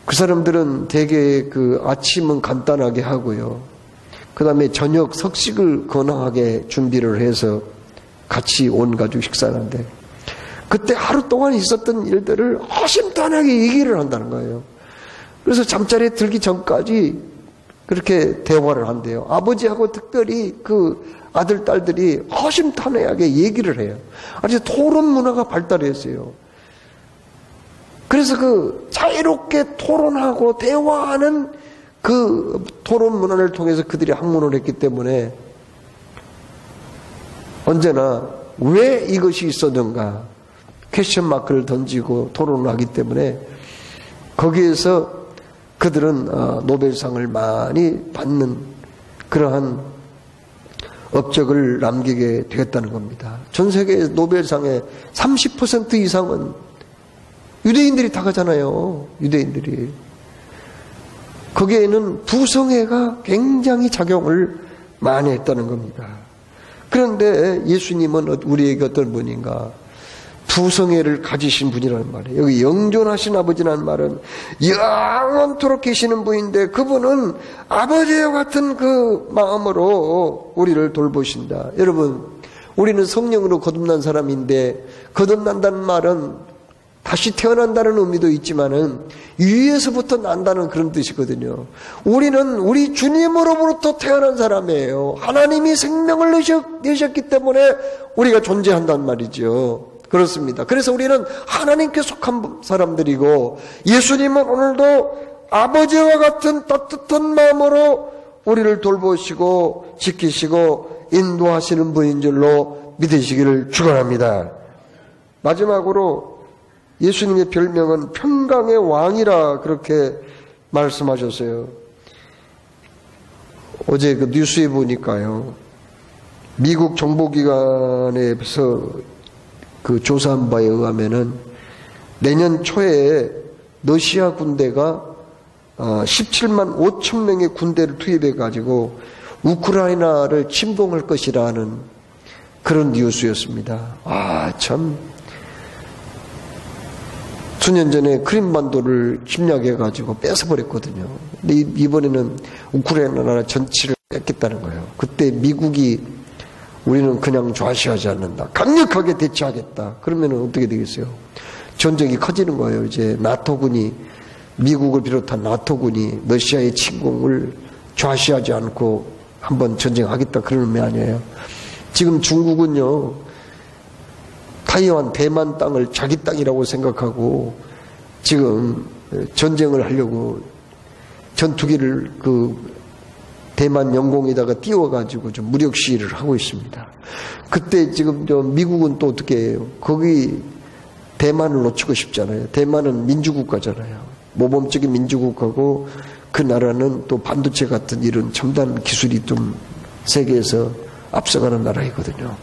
그 사람들은 대개 그 아침은 간단하게 하고요. 그 다음에 저녁 석식을 건강하게 준비를 해서 같이 온 가족 식사하는데, 그때 하루 동안 있었던 일들을 허심탄회하게 얘기를 한다는 거예요. 그래서 잠자리에 들기 전까지 그렇게 대화를 한대요. 아버지하고 특별히 그 아들, 딸들이 허심탄회하게 얘기를 해요. 아주 토론 문화가 발달했어요. 그래서 그 자유롭게 토론하고 대화하는 그 토론 문화를 통해서 그들이 학문을 했기 때문에 언제나 왜 이것이 있었는가 퀘스천 마크를 던지고 토론을 하기 때문에 거기에서 그들은 노벨상을 많이 받는 그러한 업적을 남기게 되었다는 겁니다. 전 세계 노벨상의 30% 이상은 유대인들이 다 가잖아요. 유대인들이. 거기에는 부성애가 굉장히 작용을 많이 했다는 겁니다. 그런데 예수님은 우리에게 어떤 분인가? 부성애를 가지신 분이라는 말이에요. 여기 영존하신 아버지라는 말은 영원토록 계시는 분인데, 그분은 아버지와 같은 그 마음으로 우리를 돌보신다. 여러분, 우리는 성령으로 거듭난 사람인데, 거듭난다는 말은 다시 태어난다는 의미도 있지만은 위에서부터 난다는 그런 뜻이거든요. 우리는 우리 주님으로부터 태어난 사람이에요. 하나님이 생명을 내셨기 때문에 우리가 존재한단 말이죠. 그렇습니다. 그래서 우리는 하나님께 속한 사람들이고, 예수님은 오늘도 아버지와 같은 따뜻한 마음으로 우리를 돌보시고 지키시고 인도하시는 분인 줄로 믿으시기를 축원합니다. 마지막으로 예수님의 별명은 평강의 왕이라 그렇게 말씀하셨어요. 어제 그 뉴스에 보니까요, 미국 정보기관에서 그 조사한 바에 의하면은 내년 초에 러시아 군대가 17만 5천 명의 군대를 투입해 가지고 우크라이나를 침공할 것이라는 그런 뉴스였습니다. 참 수년 전에 크림반도를 침략해 가지고 뺏어버렸거든요. 근데 이번에는 우크라이나 나라 전체를 뺏겠다는 거예요. 그때 미국이 우리는 그냥 좌시하지 않는다, 강력하게 대처하겠다, 그러면 어떻게 되겠어요? 전쟁이 커지는 거예요. 이제 나토군이, 미국을 비롯한 나토군이 러시아의 침공을 좌시하지 않고 한번 전쟁하겠다 그런 의미 아니에요. 지금 중국은요, 타이완, 대만 땅을 자기 땅이라고 생각하고 지금 전쟁을 하려고 전투기를 대만 영공에다가 띄워가지고 좀 무력 시위를 하고 있습니다. 그때 지금 미국은 또 어떻게 해요? 거기 대만을 놓치고 싶잖아요. 대만은 민주국가잖아요. 모범적인 민주국가고 그 나라는 또 반도체 같은 이런 첨단 기술이 좀 세계에서 앞서가는 나라이거든요.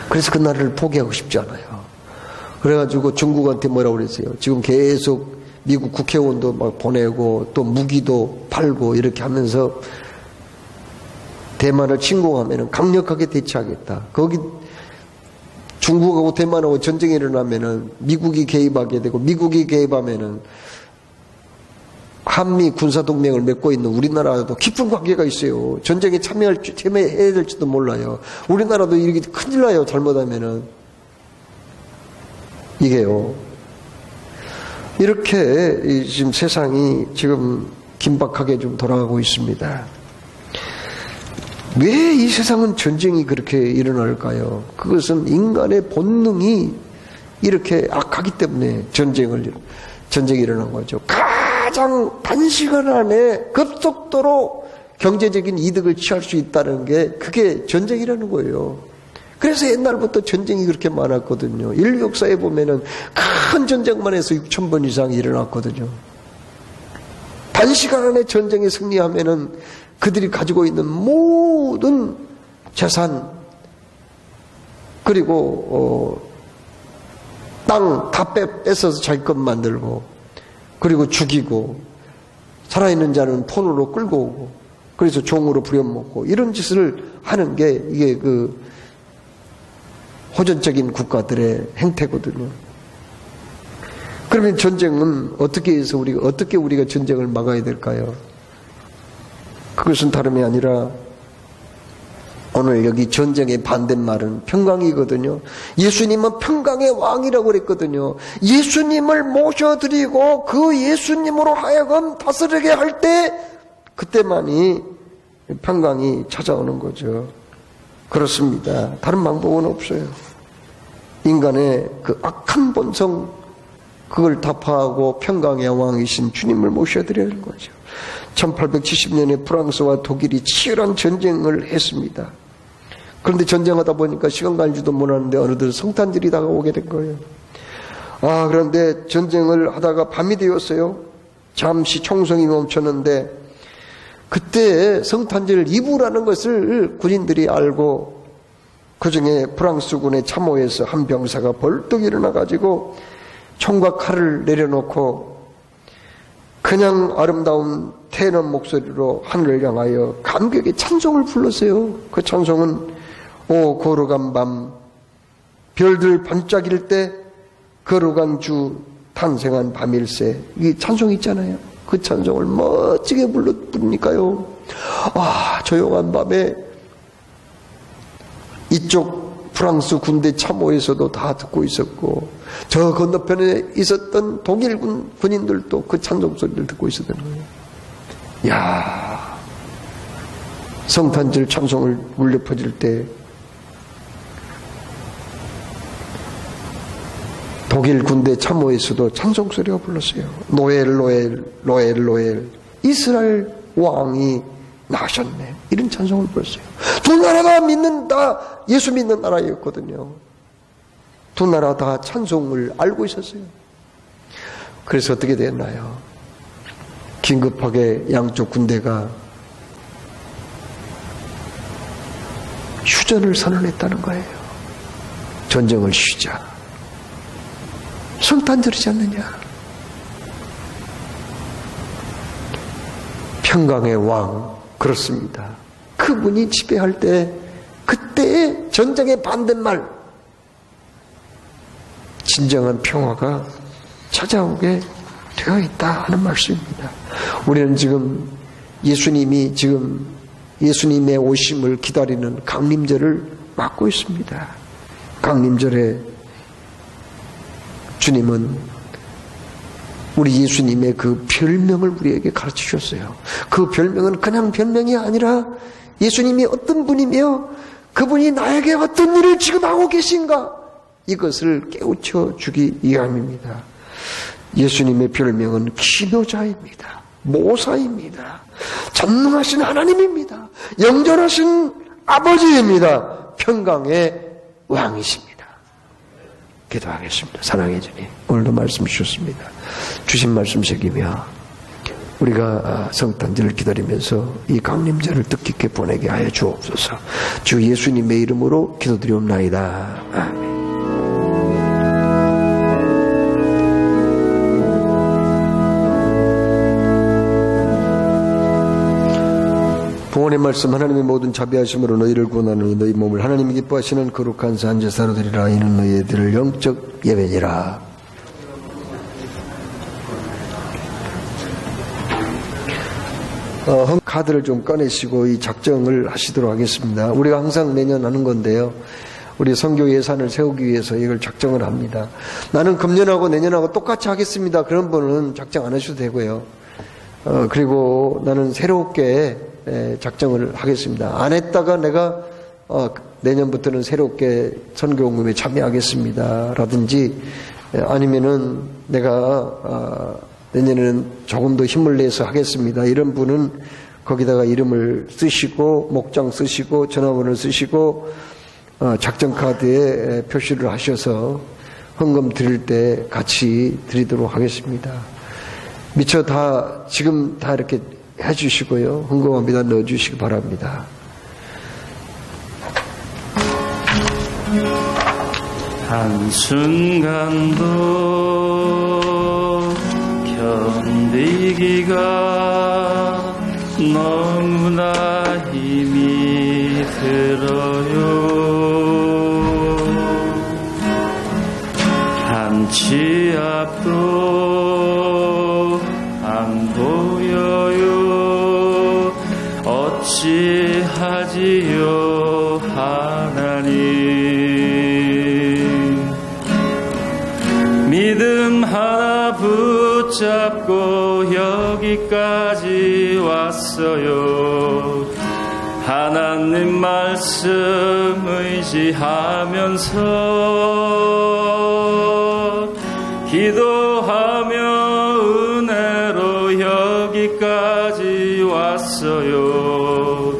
그래서 그 나라를 포기하고 싶지 않아요. 그래가지고 중국한테 뭐라고 그랬어요? 지금 계속 미국 국회의원도 막 보내고 또 무기도 팔고 이렇게 하면서 대만을 침공하면 강력하게 대처하겠다. 거기 중국하고 대만하고 전쟁이 일어나면은 미국이 개입하게 되고, 미국이 개입하면은 한미 군사동맹을 맺고 있는 우리나라도 깊은 관계가 있어요. 전쟁에 참여해야 될지도 몰라요. 우리나라도 이렇게 큰일 나요. 잘못하면은. 이게요. 이렇게 지금 세상이 지금 긴박하게 좀 돌아가고 있습니다. 왜 이 세상은 전쟁이 그렇게 일어날까요? 그것은 인간의 본능이 이렇게 악하기 때문에 전쟁이 일어난 거죠. 가장 단시간 안에 급속도로 경제적인 이득을 취할 수 있다는 게 그게 전쟁이라는 거예요. 그래서 옛날부터 전쟁이 그렇게 많았거든요. 인류 역사에 보면은 큰 전쟁만 해서 6,000번 이상이 일어났거든요. 단시간 안에 전쟁에 승리하면은 그들이 가지고 있는 모든 재산, 그리고 땅 다 뺏어서 자기 것 만들고, 그리고 죽이고, 살아있는 자는 폰으로 끌고 오고, 그래서 종으로 부려먹고, 이런 짓을 하는 게 이게 호전적인 국가들의 행태거든요. 그러면 전쟁은 어떻게 해서 우리가 전쟁을 막아야 될까요? 그것은 다름이 아니라 오늘 여기 전쟁의 반대말은 평강이거든요. 예수님은 평강의 왕이라고 그랬거든요. 예수님을 모셔드리고 그 예수님으로 하여금 다스리게 할 때 그때만이 평강이 찾아오는 거죠. 그렇습니다. 다른 방법은 없어요. 인간의 그 악한 본성, 그걸 타파하고 평강의 왕이신 주님을 모셔드려야 하는 거죠. 1870년에 프랑스와 독일이 치열한 전쟁을 했습니다. 그런데 전쟁하다 보니까 시간 가는 줄도 몰랐는데 어느덧 성탄절이 다가오게 된 거예요. 그런데 전쟁을 하다가 밤이 되었어요. 잠시 총성이 멈췄는데 그때 성탄절 이브라는 것을 군인들이 알고 그중에 프랑스군의 참호에서 한 병사가 벌떡 일어나가지고 총과 칼을 내려놓고 그냥 아름다운 테너 목소리로 하늘을 향하여 감격의 찬송을 불렀어요. 그 찬송은 오 거룩한 밤 별들 반짝일 때 거룩한 주 탄생한 밤일세, 이 찬송 있잖아요. 그 찬송을 멋지게 부르니까요. 조용한 밤에 이쪽 프랑스 군대 참호에서도 다 듣고 있었고 저 건너편에 있었던 독일 군인들도 그 찬송 소리를 듣고 있었던 거예요. 성탄절 찬송을 울려 퍼질 때 독일 군대 참호에서도 찬송 소리가 불렀어요. 노엘 노엘 노엘 노엘, 이스라엘 왕이 나셨네, 이런 찬송을 불렀어요. 두 나라 다 예수 믿는 나라였거든요. 두 나라 다 찬송을 알고 있었어요. 그래서 어떻게 됐나요? 긴급하게 양쪽 군대가 휴전을 선언했다는 거예요. 전쟁을 쉬자. 성탄절이지 않느냐. 평강의 왕, 그렇습니다. 그분이 지배할 때 그때의 전쟁의 반대말, 진정한 평화가 찾아오게 되어 있다 하는 말씀입니다. 우리는 지금 예수님의 오심을 기다리는 강림절을 맞고 있습니다. 강림절에 주님은 우리 예수님의 그 별명을 우리에게 가르쳐 주셨어요. 그 별명은 그냥 별명이 아니라 예수님이 어떤 분이며 그분이 나에게 어떤 일을 지금 하고 계신가, 이것을 깨우쳐 주기 위함입니다. 예수님의 별명은 기묘자입니다. 모사입니다. 전능하신 하나님입니다. 영존하신 아버지입니다. 평강의 왕이십니다. 기도하겠습니다. 사랑의 주님, 오늘도 말씀 주셨습니다. 주신 말씀 새기며 우리가 성탄절을 기다리면서 이 강림절을 뜻깊게 보내게 하여 주옵소서. 주 예수님의 이름으로 기도드리옵나이다. 아멘. 봉헌의 말씀. 하나님의 모든 자비하심으로 너희를 구원하는 너희 몸을 하나님이 기뻐하시는 거룩한 산제사로 드리라. 이는 너희들을 영적 예배니라. 카드를 좀 꺼내시고 이 작정을 하시도록 하겠습니다. 우리가 항상 매년 하는 건데요, 우리 선교 예산을 세우기 위해서 이걸 작정을 합니다. 나는 금년하고 내년하고 똑같이 하겠습니다. 그런 분은 작정 안 하셔도 되고요. 그리고 나는 새롭게 작정을 하겠습니다. 안 했다가 내가 내년부터는 새롭게 선교공금에 참여하겠습니다. 라든지 아니면은 내가 내년에는 조금 더 힘을 내서 하겠습니다. 이런 분은 거기다가 이름을 쓰시고 목장 쓰시고 전화번호를 쓰시고 작정 카드에 표시를 하셔서 헌금 드릴 때 같이 드리도록 하겠습니다. 미처 지금 다 이렇게 해주시고요. 헌금합니다. 넣어주시기 바랍니다. 한순간도 견디기가 너무나 힘이 들어요. 한치 앞도 안 보여요. 어찌하지요 하나님. 믿음 하나 붙잡고 여기까지 왔어요. 하나님 말씀 의지하면서 기도하며 은혜로 여기까지 왔어요.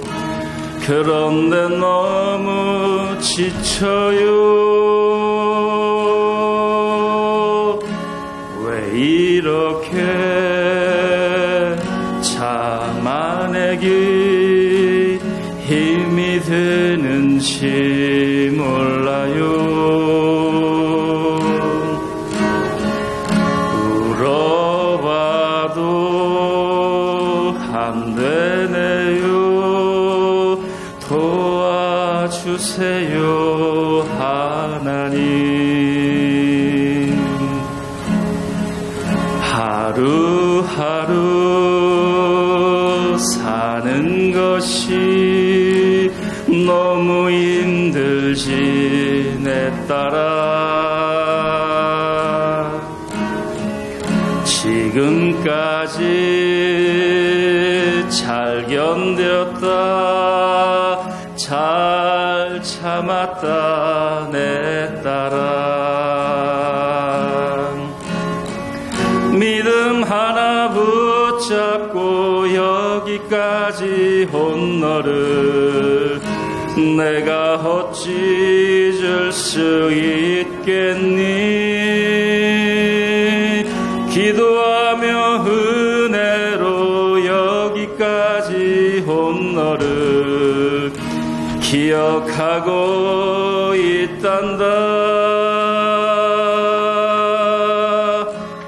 그런데 너무 지쳐요. 왜 이렇게 참아내기 힘이 드는지 몰라요. 울어봐도 안 되네요. 도와주세요 하나님. 하루하루 사는 것이 너무 힘들지 내 딸아. 지금까지 잘 견뎠다. 잘 참았다 내 딸아. 믿음 하나 붙잡고 여기까지 온 너를 내가 어찌 잊을 수 있겠니. 기도하며 은혜로 여기까지 온 너를 기억하고 있단다.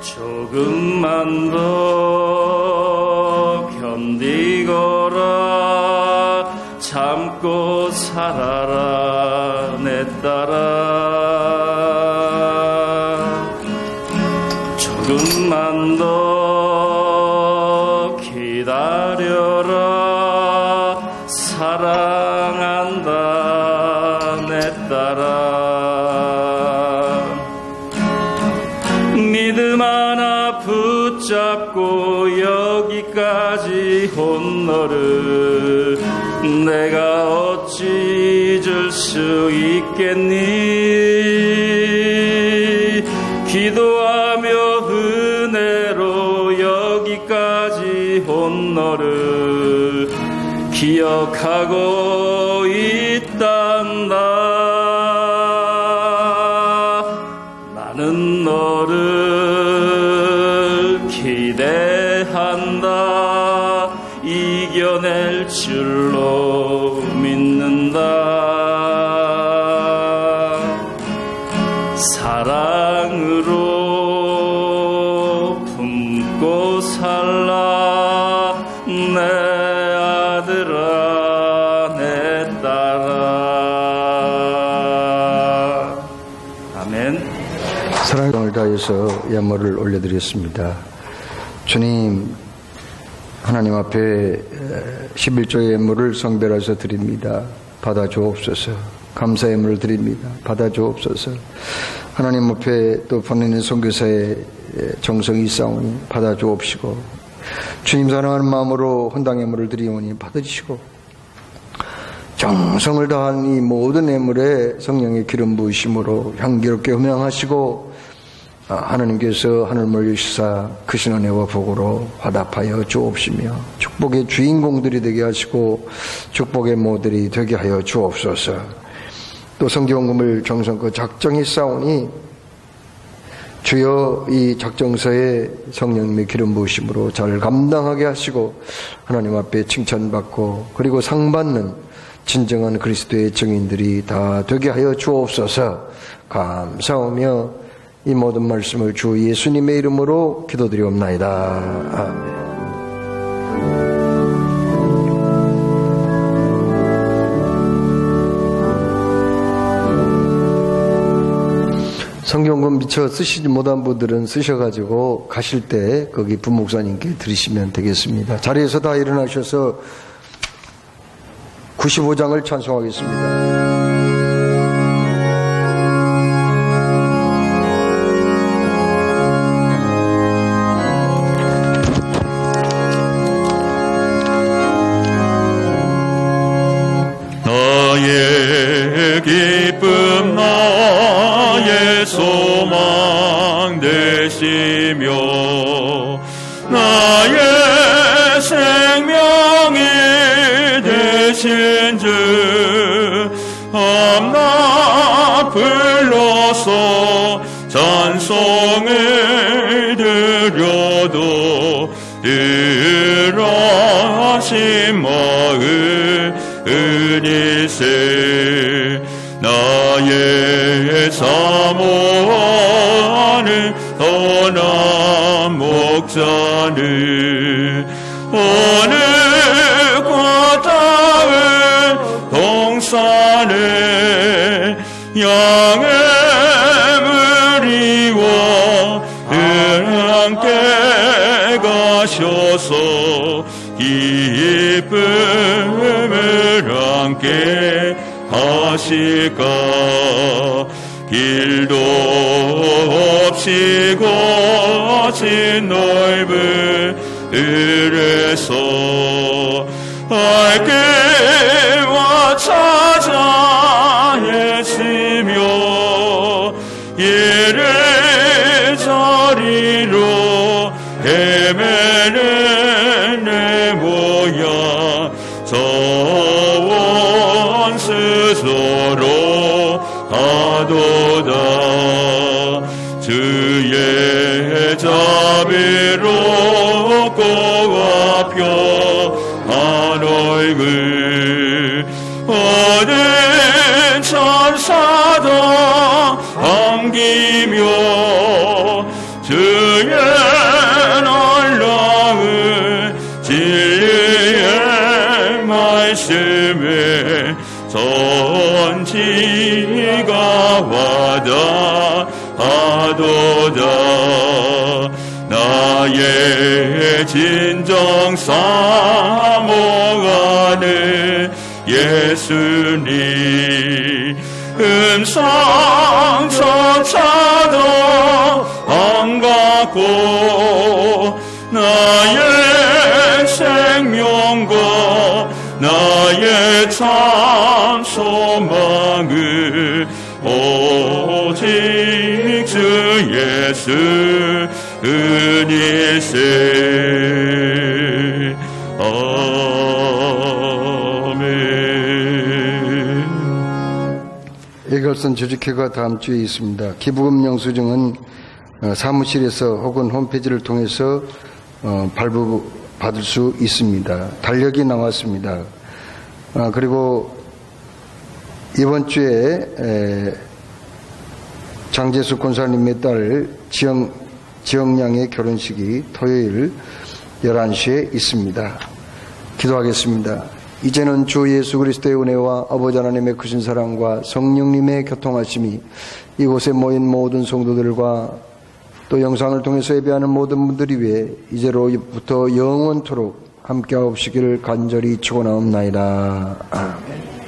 조금만 더 견디거라. 참고 살아라 내 딸아. 조금만 더 기다려라. 사랑한다 내 딸아. 믿음 하나 붙잡고 여기까지 온 너를 내가 어찌 잊을 수 있겠니. 기도하며 은혜로 여기까지 온 너를 기억하고 있단다. 나는 너를 기대한다. 이겨낼 줄로 믿는다. 사랑으로 품고 살라 내 아들아 내 딸아. 아멘. 사랑을 다해서 예물을 올려드렸습니다. 주님, 하나님 앞에 11조의 예물을 성별해서 드립니다. 받아주옵소서. 감사 예물을 드립니다. 받아주옵소서. 하나님 앞에 또 본인의 선교사의 정성이 있사오니 받아주옵시고, 주님 사랑하는 마음으로 헌당 예물을 드리오니 받으시고, 정성을 다한 이 모든 예물에 성령의 기름 부으심으로 향기롭게 흠양하시고, 하나님께서 하늘물 주시사 크신 은혜와 복으로 화답하여 주옵시며 축복의 주인공들이 되게 하시고 축복의 모델이 되게 하여 주옵소서. 또 성경금을 정성껏 작정히 싸우니 주여 이 작정서에 성령님의 기름 부으심으로 잘 감당하게 하시고 하나님 앞에 칭찬받고 그리고 상받는 진정한 그리스도의 증인들이 다 되게 하여 주옵소서. 감사하며 이 모든 말씀을 주 예수님의 이름으로 기도드리옵나이다. 아멘. 성경금 미처 쓰시지 못한 분들은 쓰셔가지고 가실 때 거기 부목사님께 드리시면 되겠습니다. 자리에서 다 일어나셔서 95장을 찬송하겠습니다. 기쁨 나의 소망 되시며 나의 생명이 되신 주 함나 불러서 찬송을 드려도 들어하신 마을 은일세 나의 사모하는 떠난 목자는 어느 꽃다운 동산에 양의 무리와 함께 가셔서 기쁨을 함께 하실까. 길도 없이 거친 넓은 들에서 알게와 찾아 애쓰며 이래저리로 헤매는 내 모양 서원 스스로 하도다. 주의 자비로 꼬아 펴한 얼굴 어느 섬기며 주의 놀라운 진리의 말씀에 선지가 와닿아도다. 나의 진정 사모하는 예수님 음성조차도 반갑고 나의 생명과 나의 참 소망은 오직 주 예수 은일세. 아멘. 예결선 조직회가 다음 주에 있습니다. 기부금 영수증은 사무실에서 혹은 홈페이지를 통해서 발부받을 수 있습니다. 달력이 나왔습니다. 그리고 이번 주에 장재수 권사님의 딸 지영양의 결혼식이 토요일 11시에 있습니다. 기도하겠습니다. 이제는 주 예수 그리스도의 은혜와 아버지 하나님의 크신 사랑과 성령님의 교통하심이 이곳에 모인 모든 성도들과 또 영상을 통해서 예배하는 모든 분들이 위해 이제로부터 영원토록 함께하옵시기를 간절히 축원하옵나이다. 아멘.